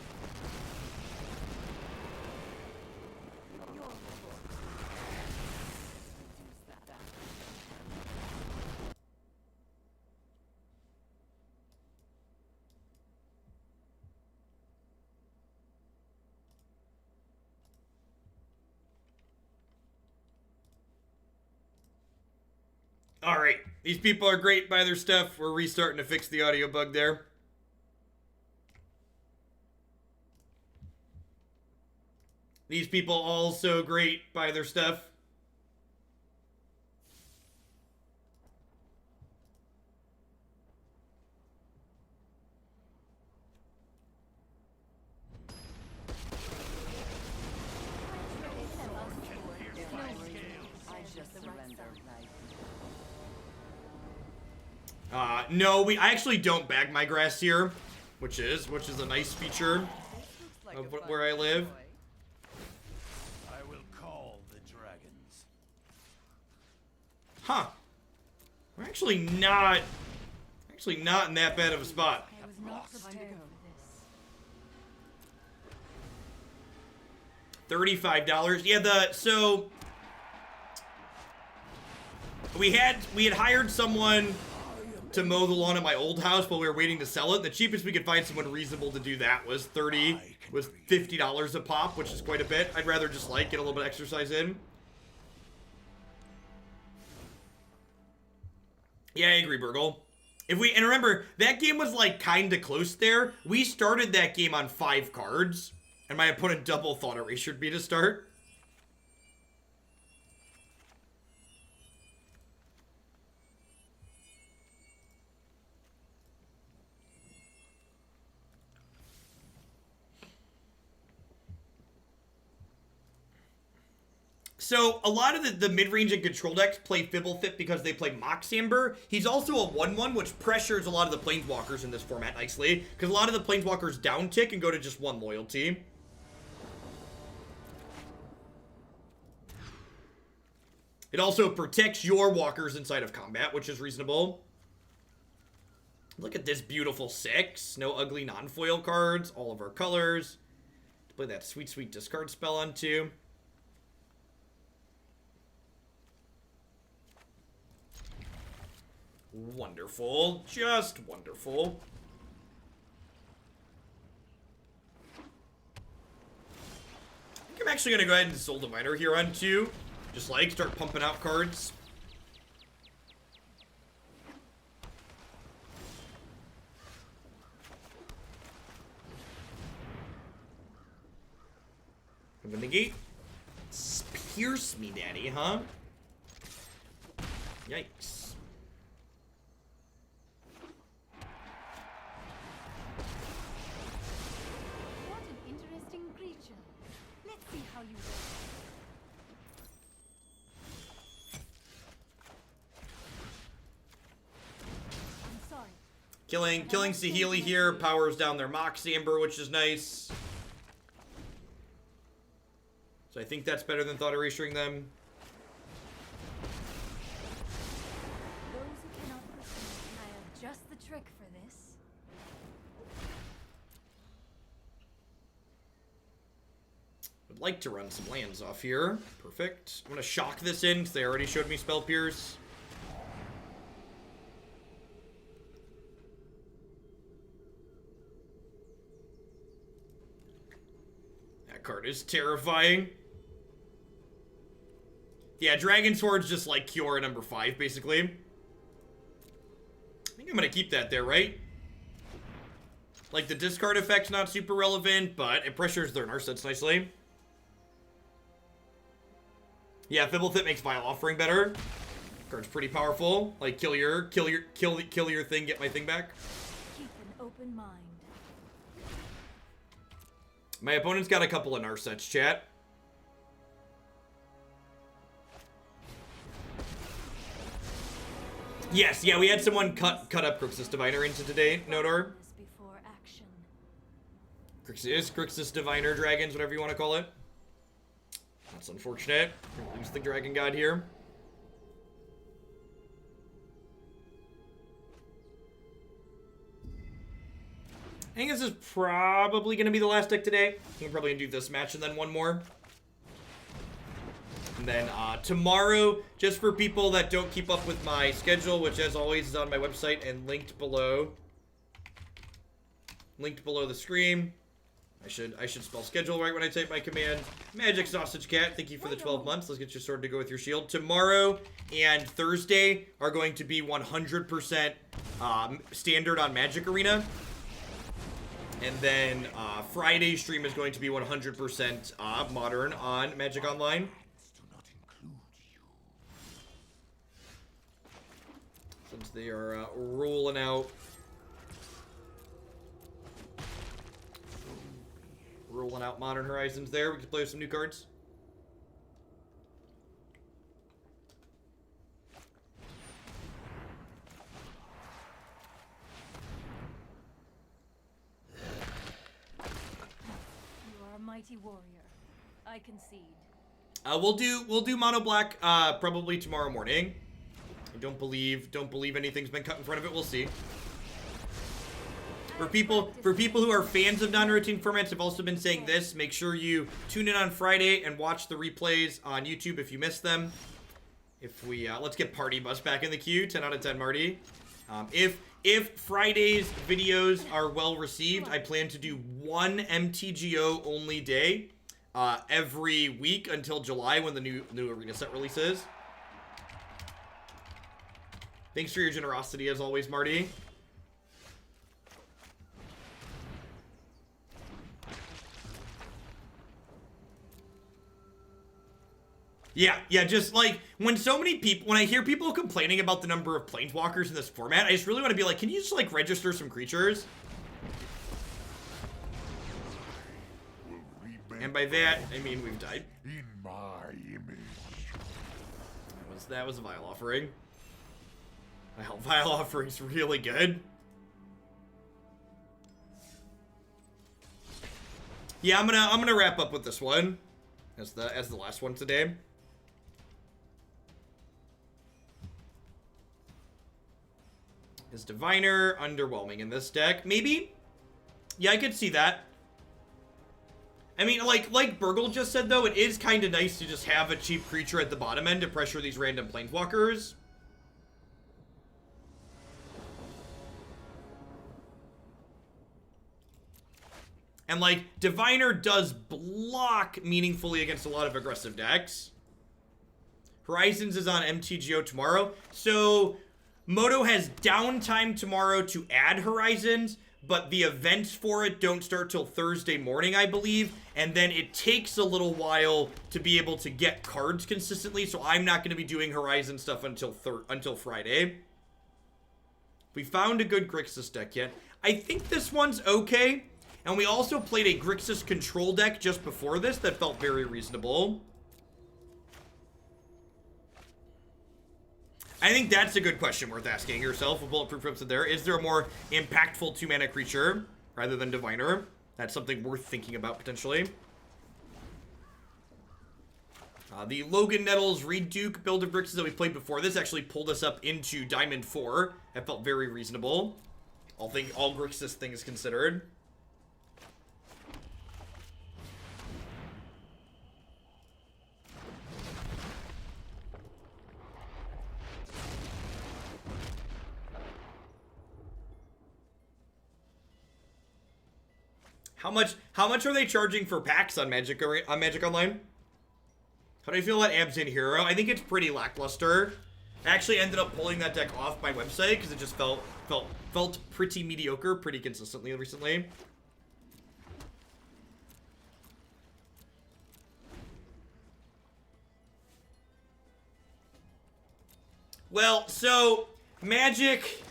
Speaker 1: Alright, these people are great by their stuff. We're restarting to fix the audio bug there. These people also great by their stuff. No, I actually don't bag my grass here, which is a nice feature of where I live.
Speaker 3: I will call the dragons.
Speaker 1: Huh. We're actually not in that bad of a spot.
Speaker 4: I was not prepared for this.
Speaker 1: $35. Yeah, so we had hired someone to mow the lawn at my old house while we were waiting to sell it. The cheapest we could find someone reasonable to do that was $50 a pop, which is quite a bit. I'd rather just get a little bit of exercise in. Yeah, I agree, Burgle. And remember, that game was kinda close there. We started that game on 5 cards, and my opponent double Thought Erasure me to start. So, a lot of the mid-range and control decks play Fibblethip because they play Mox Amber. He's also a 1/1, which pressures a lot of the Planeswalkers in this format nicely, because a lot of the Planeswalkers down-tick and go to just 1 loyalty. It also protects your walkers inside of combat, which is reasonable. Look at this beautiful 6. No ugly non-foil cards, all of our colors. Play that sweet, sweet discard spell on 2. Wonderful. Just wonderful. I think I'm actually going to go ahead and Soul Diviner here on 2. Just start pumping out cards. Have a Negate. Pierce me, daddy, huh? Yikes. Killing Saheeli here powers down their Mox Amber, which is nice. So I think that's better than Thought Erasuring them.
Speaker 4: Those who cannot perceive, I have just the trick for this.
Speaker 1: Would like to run some lands off here. Perfect. I'm gonna shock this in because they already showed me Spell Pierce. That card is terrifying. Yeah, Dragon Sword's just like Kiora number 5, basically. I think I'm gonna keep that there, right? Like, the discard effect's not super relevant, but it pressures their Narsets nicely. Yeah, Fibblethip makes Vile Offering better. Card's pretty powerful. Like, kill your thing, get my thing back.
Speaker 4: Keep an open mind.
Speaker 1: My opponent's got a couple of Narsets, chat. Yes, yeah, we had someone cut up Grixis Diviner into today, Nodor.
Speaker 4: Before action.
Speaker 1: Grixis Diviner Dragons, whatever you want to call it. That's unfortunate. Lose the Dragon God here. I think this is probably going to be the last deck today. I think I'm probably going to do this match and then one more. And then tomorrow, just for people that don't keep up with my schedule, which as always is on my website and linked below. Linked below the screen. I should spell schedule right when I type my command. Magic Sausage Cat, thank you for the 12 months. Let's get your sword to go with your shield. Tomorrow and Thursday are going to be 100% standard on Magic Arena. And then Friday's stream is going to be 100% modern on Magic Online. Since they are rolling out Modern Horizons there, we can play with some new cards.
Speaker 4: You are a mighty warrior. I concede.
Speaker 1: We'll do mono black probably tomorrow morning. I don't believe anything's been cut in front of it. We'll see. For people who are fans of non-routine formats, I've also been saying this. Make sure you tune in on Friday and watch the replays on YouTube if you missed them. If we let's get Party Bus back in the queue. 10 out of 10, Marty. If Friday's videos are well received, I plan to do one MTGO only day every week until July when the new arena set releases. Thanks for your generosity as always, Marty. Yeah, just like when I hear people complaining about the number of planeswalkers in this format, I just really want to be like, can you just like register some creatures? And by that, I mean we've died.
Speaker 3: In my image.
Speaker 1: That was a Vile Offering. Vile Offering's really good. Yeah, I'm gonna wrap up with this one as the last one today. Is Diviner underwhelming in this deck? Maybe. Yeah, I could see that. I mean, like Burgle just said, though, it is kind of nice to just have a cheap creature at the bottom end to pressure these random planeswalkers. And, like, Diviner does block meaningfully against a lot of aggressive decks. Horizons is on MTGO tomorrow. So, Moto has downtime tomorrow to add Horizons, but the events for it don't start till Thursday morning, I believe. And then it takes a little while to be able to get cards consistently, so I'm not going to be doing Horizon stuff until Friday. We found a good Grixis deck yet. I think this one's okay. And we also played a Grixis control deck just before this that felt very reasonable. I think that's a good question worth asking yourself with Bulletproof Rips in there. Is there a more impactful 2-mana creature rather than Diviner? That's something worth thinking about potentially. The Logan Nettles Reduke build of Grixis that we played before this actually pulled us up into Diamond 4. That felt very reasonable. All Grixis things considered. How much are they charging for packs on Magic Online? How do you feel about Abs in Hero? I think it's pretty lackluster. I actually ended up pulling that deck off my website because it just felt pretty mediocre pretty consistently recently. Well, so Magic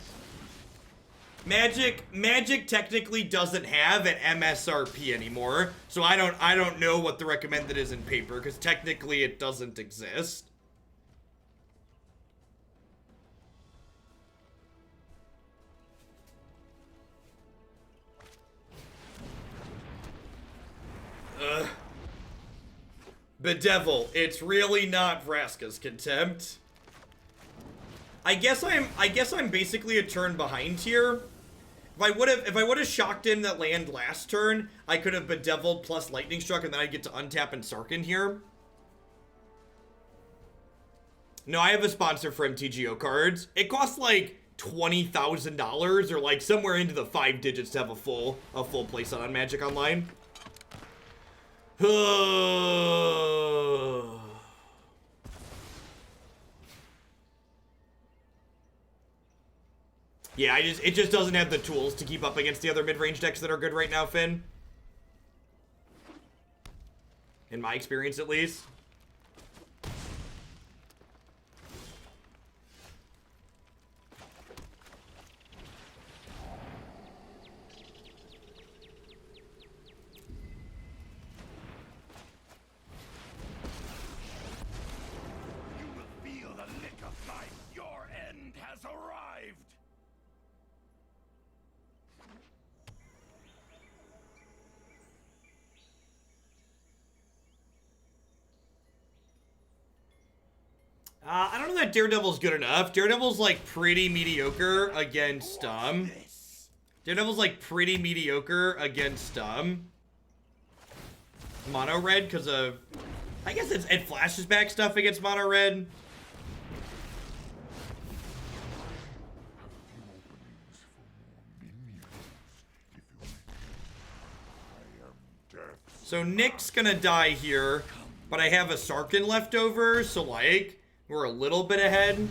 Speaker 1: technically doesn't have an MSRP anymore, so I don't know what the recommended is in paper, because technically it doesn't exist. Bedevil, it's really not Vraska's Contempt. I guess I'm basically a turn behind here. If I would have shocked in that land last turn, I could have Bedeviled plus Lightning Struck, and then I'd get to untap and Sarkhan here. No, I have a sponsor for MTGO cards. It costs like $20,000 or like somewhere into the 5 digits to have a full playset on Magic Online. Yeah, it just doesn't have the tools to keep up against the other mid-range decks that are good right now, Finn. In my experience, at least.
Speaker 3: You will feel the lick of life. Your end has arrived.
Speaker 1: I don't know that Daredevil's good enough. Daredevil's like pretty mediocre against Daredevil's like pretty mediocre against Mono Red because of, I guess it flashes back stuff against Mono Red. So Nick's gonna die here, but I have a Sarkhan left over, so like we're a little bit ahead.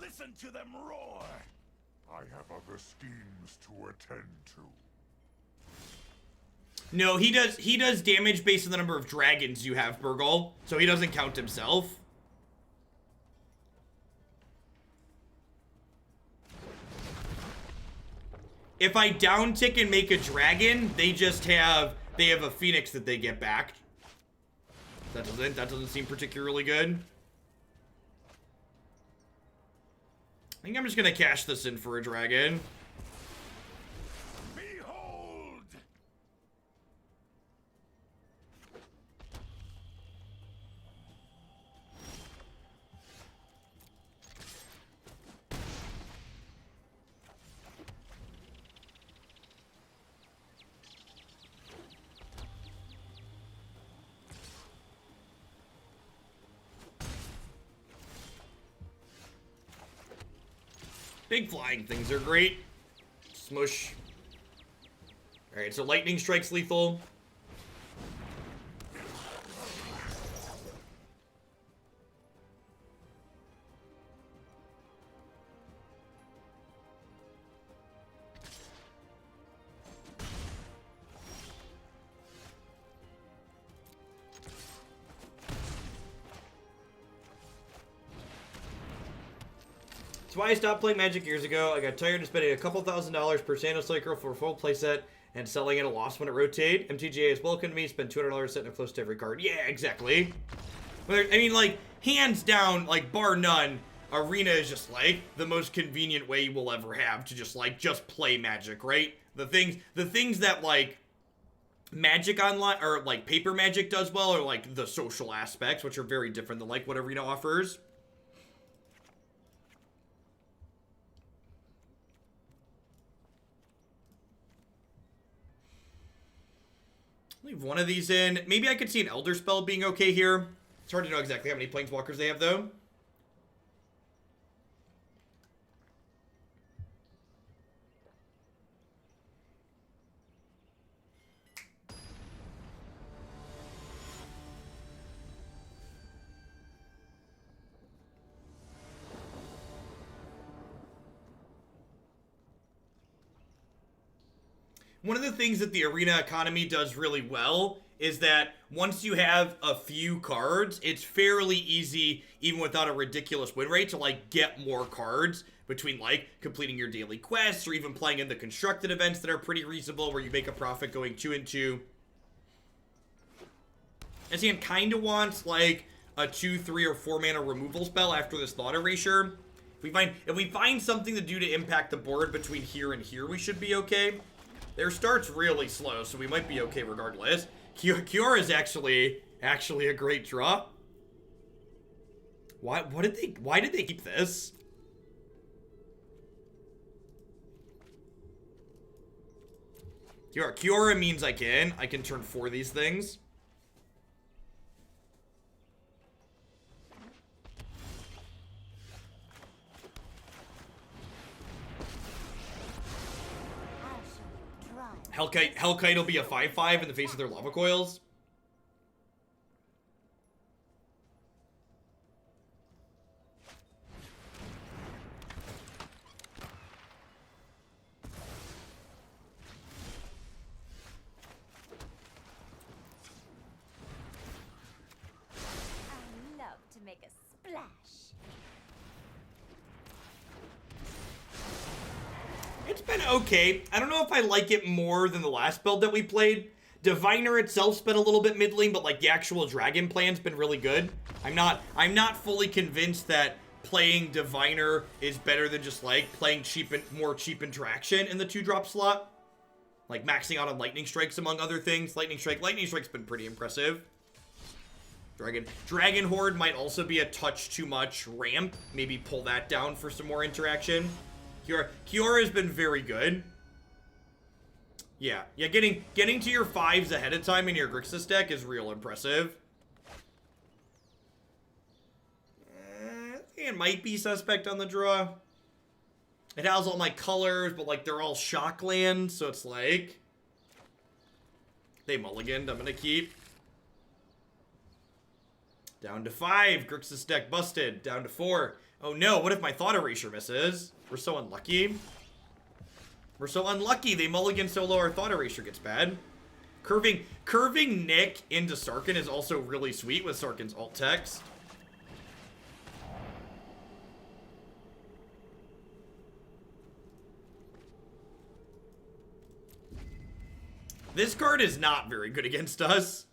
Speaker 3: Listen to them roar. I have other schemes to attend to.
Speaker 1: No, he does damage based on the number of dragons you have, Burgle, so he doesn't count himself. If I down tick and make a dragon, they have a phoenix that they get back. That doesn't seem particularly good. I think I'm just gonna cash this in for a dragon.
Speaker 3: Behold!
Speaker 1: Big flying things are great. Smush. Alright, so lightning strike's lethal. That's why I stopped playing Magic years ago. I got tired of spending a couple $1,000s per Sandal Cycle for a full playset and selling at a loss when it rotated. MTGA has welcomed me, spend $200 setting it close to every card. Yeah, exactly. I mean, like, hands down, like, bar none, Arena is just, like, the most convenient way you will ever have to just, like, just play Magic, right? The things that, like, Magic Online, or, like, Paper Magic does well are, like, the social aspects, which are very different than, like, what Arena offers. Leave one of these in. Maybe I could see an Elderspell being okay here. It's hard to know exactly how many Planeswalkers they have, though. One of the things that the Arena economy does really well is that once you have a few cards, it's fairly easy, even without a ridiculous win rate, to, like, get more cards between, like, completing your daily quests or even playing in the constructed events that are pretty reasonable where you make a profit going 2 and 2. SCN kind of wants, like, a 2, 3, or 4 mana removal spell after this Thought Erasure. If we find something to do to impact the board between here and here, we should be okay. Their start's really slow, so we might be okay regardless. Kiora is actually a great draw. Why did they keep this? Kiora means I can turn 4 these things. Hellkite will be a 5/5 in the face of their Lava Coils.
Speaker 2: I love to make a splash.
Speaker 1: It's been okay. I don't know if I like it more than the last build that we played. Diviner itself's been a little bit middling, but like the actual dragon plan's been really good. I'm not fully convinced that playing Diviner is better than just like playing more cheap interaction in the 2-drop slot. Like maxing out on Lightning Strikes among other things. Lightning Strike's been pretty impressive. Dragon Hoard might also be a touch too much ramp. Maybe pull that down for some more interaction. Kiora has been very good. Yeah, getting to your 5s ahead of time in your Grixis deck is real impressive. I think it might be suspect on the draw. It has all my colors, but like they're all shock lands, so it's like they mulliganed. I'm gonna keep. Down to 5. Grixis deck busted. Down to 4. Oh no, what if my Thought Erasure misses? We're so unlucky. We're so unlucky. They mulligan so low our Thought Erasure gets bad. Curving Nick into Sarkhan is also really sweet with Sarkhan's alt text. This card is not very good against us.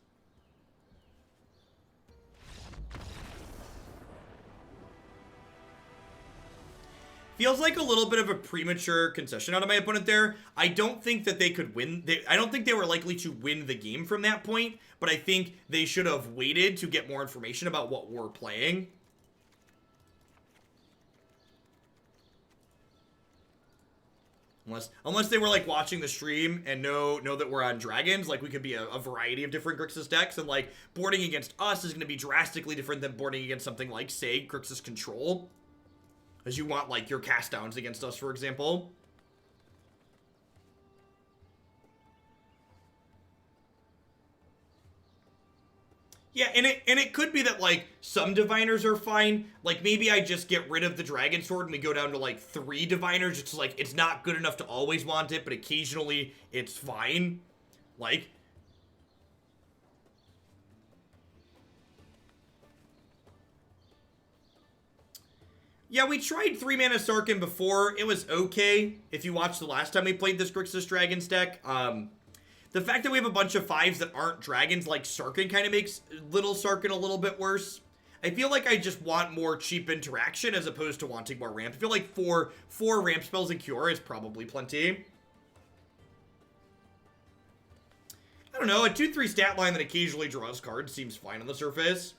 Speaker 1: Feels like a little bit of a premature concession out of my opponent there. I don't think that they could win. I don't think they were likely to win the game from that point, but I think they should have waited to get more information about what we're playing. Unless they were like watching the stream and know that we're on dragons, like we could be a variety of different Grixis decks, and like boarding against us is going to be drastically different than boarding against something like, say, Grixis Control. As you want, like, your cast downs against us, for example. Yeah, and it could be that, like, some Diviners are fine. Like, maybe I just get rid of the Dragon Sword and we go down to, like, 3 Diviners. It's like, it's not good enough to always want it, but occasionally it's fine. Like... Yeah, we tried 3-mana Sarkhan before. It was okay. If you watched the last time we played this Grixis Dragons deck, the fact that we have a bunch of 5s that aren't dragons like Sarkhan kind of makes little Sarkhan a little bit worse. I feel like I just want more cheap interaction as opposed to wanting more ramp. I feel like four ramp spells in Kiora is probably plenty. I don't know, a 2-3 stat line that occasionally draws cards seems fine on the surface.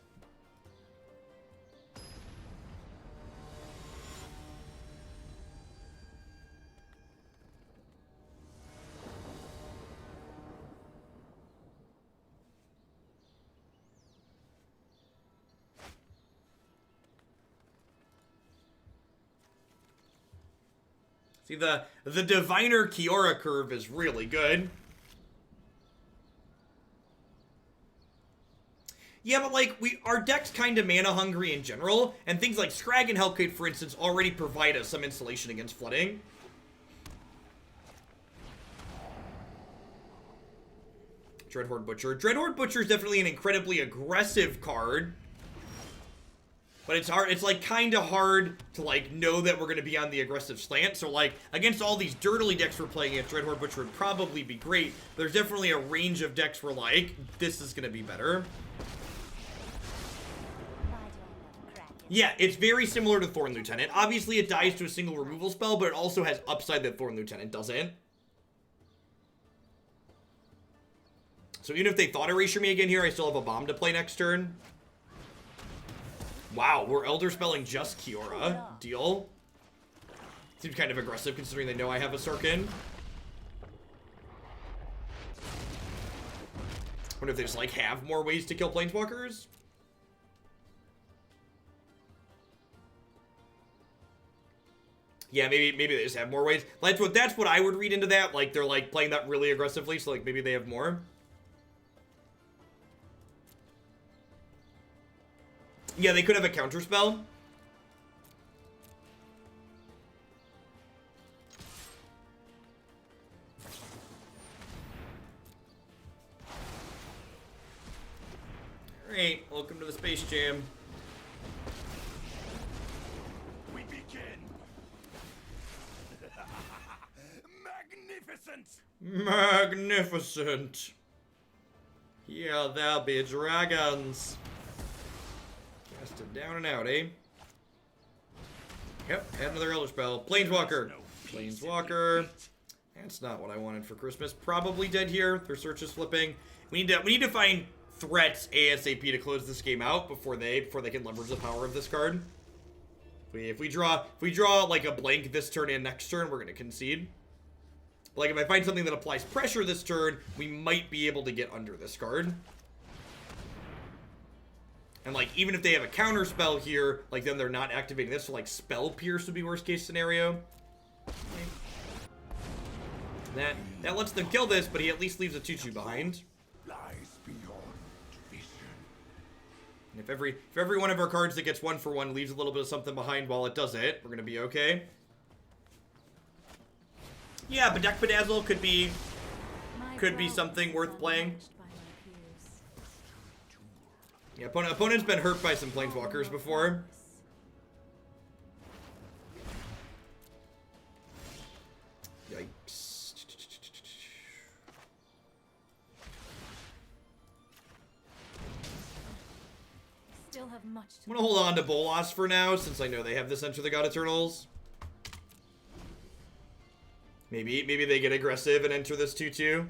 Speaker 1: See, the Diviner Kiora curve is really good. Yeah, but like, our deck's kind of mana hungry in general, and things like Skarrgan Hellkite, for instance, already provide us some insulation against flooding. Dreadhorde Butcher. Dreadhorde Butcher is definitely an incredibly aggressive card. But it's hard, it's like kind of hard to like know that we're going to be on the aggressive slant. So like against all these dirtily decks we're playing against, Dreadhorde Butcher would probably be great. There's definitely a range of decks where like, this is going to be better. Yeah, it's very similar to Thorn Lieutenant. Obviously it dies to a single removal spell, but it also has upside that Thorn Lieutenant doesn't. So even if they Thought Erasure me again here, I still have a bomb to play next turn. Wow, we're Elderspelling just Kiora. Deal. Seems kind of aggressive considering they know I have a Sarkhan. Wonder if they just like have more ways to kill Planeswalkers? Yeah, maybe they just have more ways. That's what I would read into that. Like they're like playing that really aggressively, so like maybe they have more. Yeah, they could have a counterspell. Alright, welcome to the Space Jam.
Speaker 3: We begin. Magnificent.
Speaker 1: Magnificent. Yeah, there'll be dragons. Casted down and out, eh? Yep, had another Elderspell. Planeswalker. Planeswalker. That's not what I wanted for Christmas. Probably dead here. Their search is flipping. We need to find threats ASAP to close this game out before they can leverage the power of this card. If we draw like a blank this turn and next turn, we're gonna concede. Like if I find something that applies pressure this turn, we might be able to get under this card. And like even if they have a counter spell here, like then they're not activating this, so like Spell Pierce would be worst case scenario. That lets them kill this, but he at least leaves a 2/2 behind.
Speaker 3: Lies beyond vision.
Speaker 1: And if every one of our cards that gets 1/1 leaves a little bit of something behind while it does it, we're gonna be okay. Yeah, but Deck Bedazzle could be something worth playing. Yeah, opponent's been hurt by some Planeswalkers before. Yikes.
Speaker 4: Still have much
Speaker 1: I'm gonna hold on to Bolas for now, since I know they have this Enter the God Eternals. Maybe they get aggressive and enter this 2/2.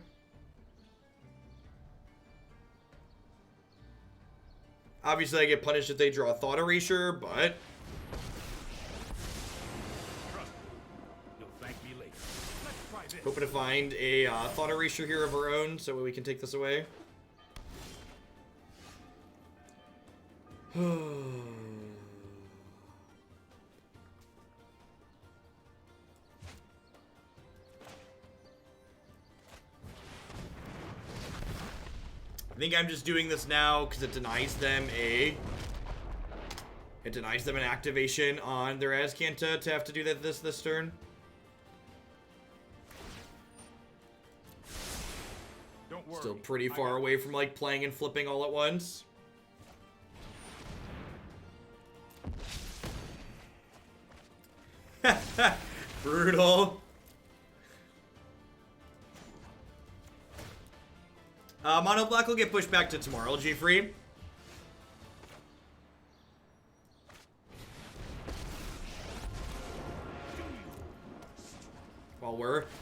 Speaker 1: Obviously, I get punished if they draw a Thought Erasure, but...
Speaker 3: You'll thank me later. Let's try this.
Speaker 1: hoping to find a Thought Erasure here of our own, so we can take this away. I think I'm just doing this now because it denies them an activation on their Azcanta to have to do that this turn.
Speaker 3: Don't worry.
Speaker 1: Still pretty far away from like playing and flipping all at once. Mono Black will get pushed back to tomorrow, G-Free.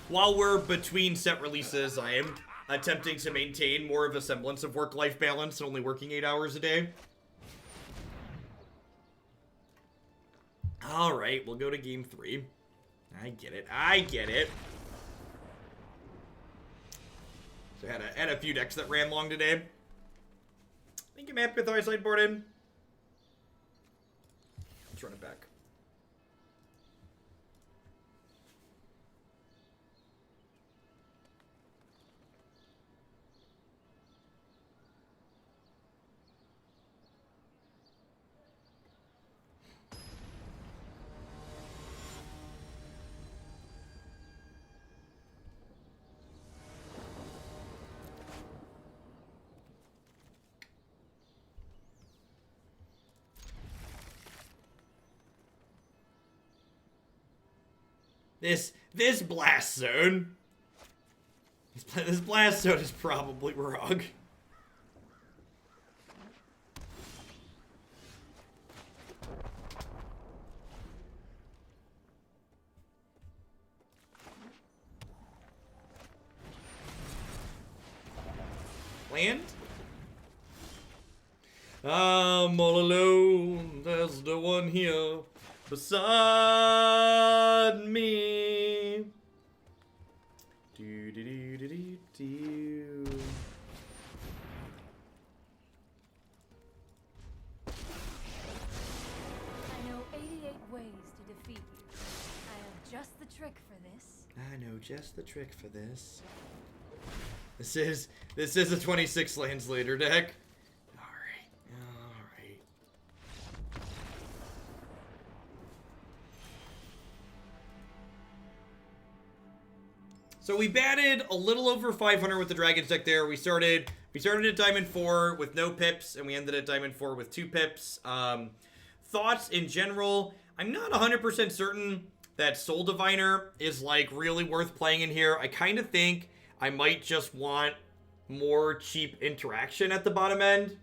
Speaker 1: While we're between set releases, I am attempting to maintain more of a semblance of work-life balance, only working 8 hours a day. Alright, we'll go to game 3. I get it. I get it. So I had a few decks that ran long today. Thank you, Matt, with our sideboard in. Let's run it back. This blast zone. This blast zone is probably wrong. Land? I'm all alone. There's the one here beside me. Do do do do do do.
Speaker 4: I know 88 ways to defeat you. I have just the trick for this.
Speaker 1: I know just the trick for this. This is a 26 lands later deck. Alright. So we batted a little over 500 with the Dragons deck there. We started at Diamond 4 with no pips, and we ended at Diamond 4 with 2 pips. Thoughts in general, I'm not 100% certain that Soul Diviner is like really worth playing in here. I kind of think I might just want more cheap interaction at the bottom end.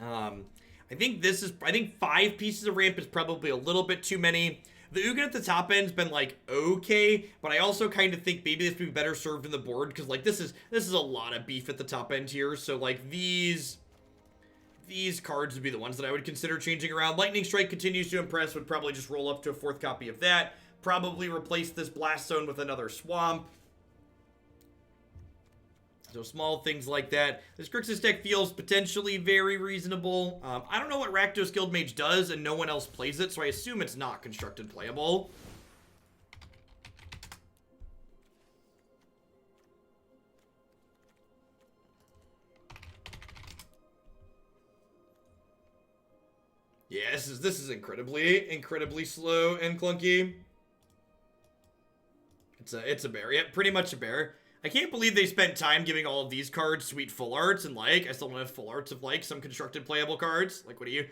Speaker 1: I think 5 pieces of ramp is probably a little bit too many. The Ugin at the top end's been like okay, but I also kind of think maybe this would be better served in the board because like this is a lot of beef at the top end here. So like these cards would be the ones that I would consider changing around. Lightning Strike continues to impress. Would probably just roll up to a 4th copy of that. Probably replace this Blast Zone with another Swamp. So small things like that. This Grixis deck feels potentially very reasonable. I don't know what Rakdos Guildmage does, and no one else plays it, so I assume it's not constructed playable. Yeah, this is incredibly slow and clunky. It's a bear. Yeah, pretty much a bear. I can't believe they spent time giving all of these cards sweet full arts, and like I still don't have full arts of like some constructed playable cards. Like what are you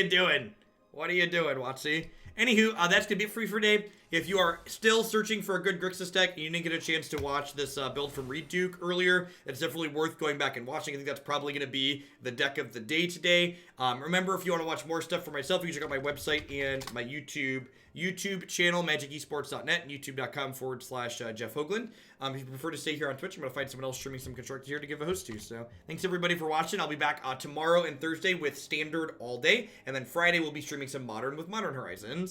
Speaker 1: doing? What are you doing, Watsy? Anywho, that's gonna be it for you for today. If you are still searching for a good Grixis deck and you didn't get a chance to watch this build from Reed Duke earlier, it's definitely worth going back and watching. I think that's probably gonna be the deck of the day today. Remember, if you want to watch more stuff for myself, you can check out my website and my YouTube channel, magicesports.net, and youtube.com/Jeff Hoagland. If you prefer to stay here on Twitch, I'm going to find someone else streaming some Constructed here to give a host to. So thanks everybody for watching. I'll be back tomorrow and Thursday with Standard all day, and then Friday we'll be streaming some Modern with Modern Horizons.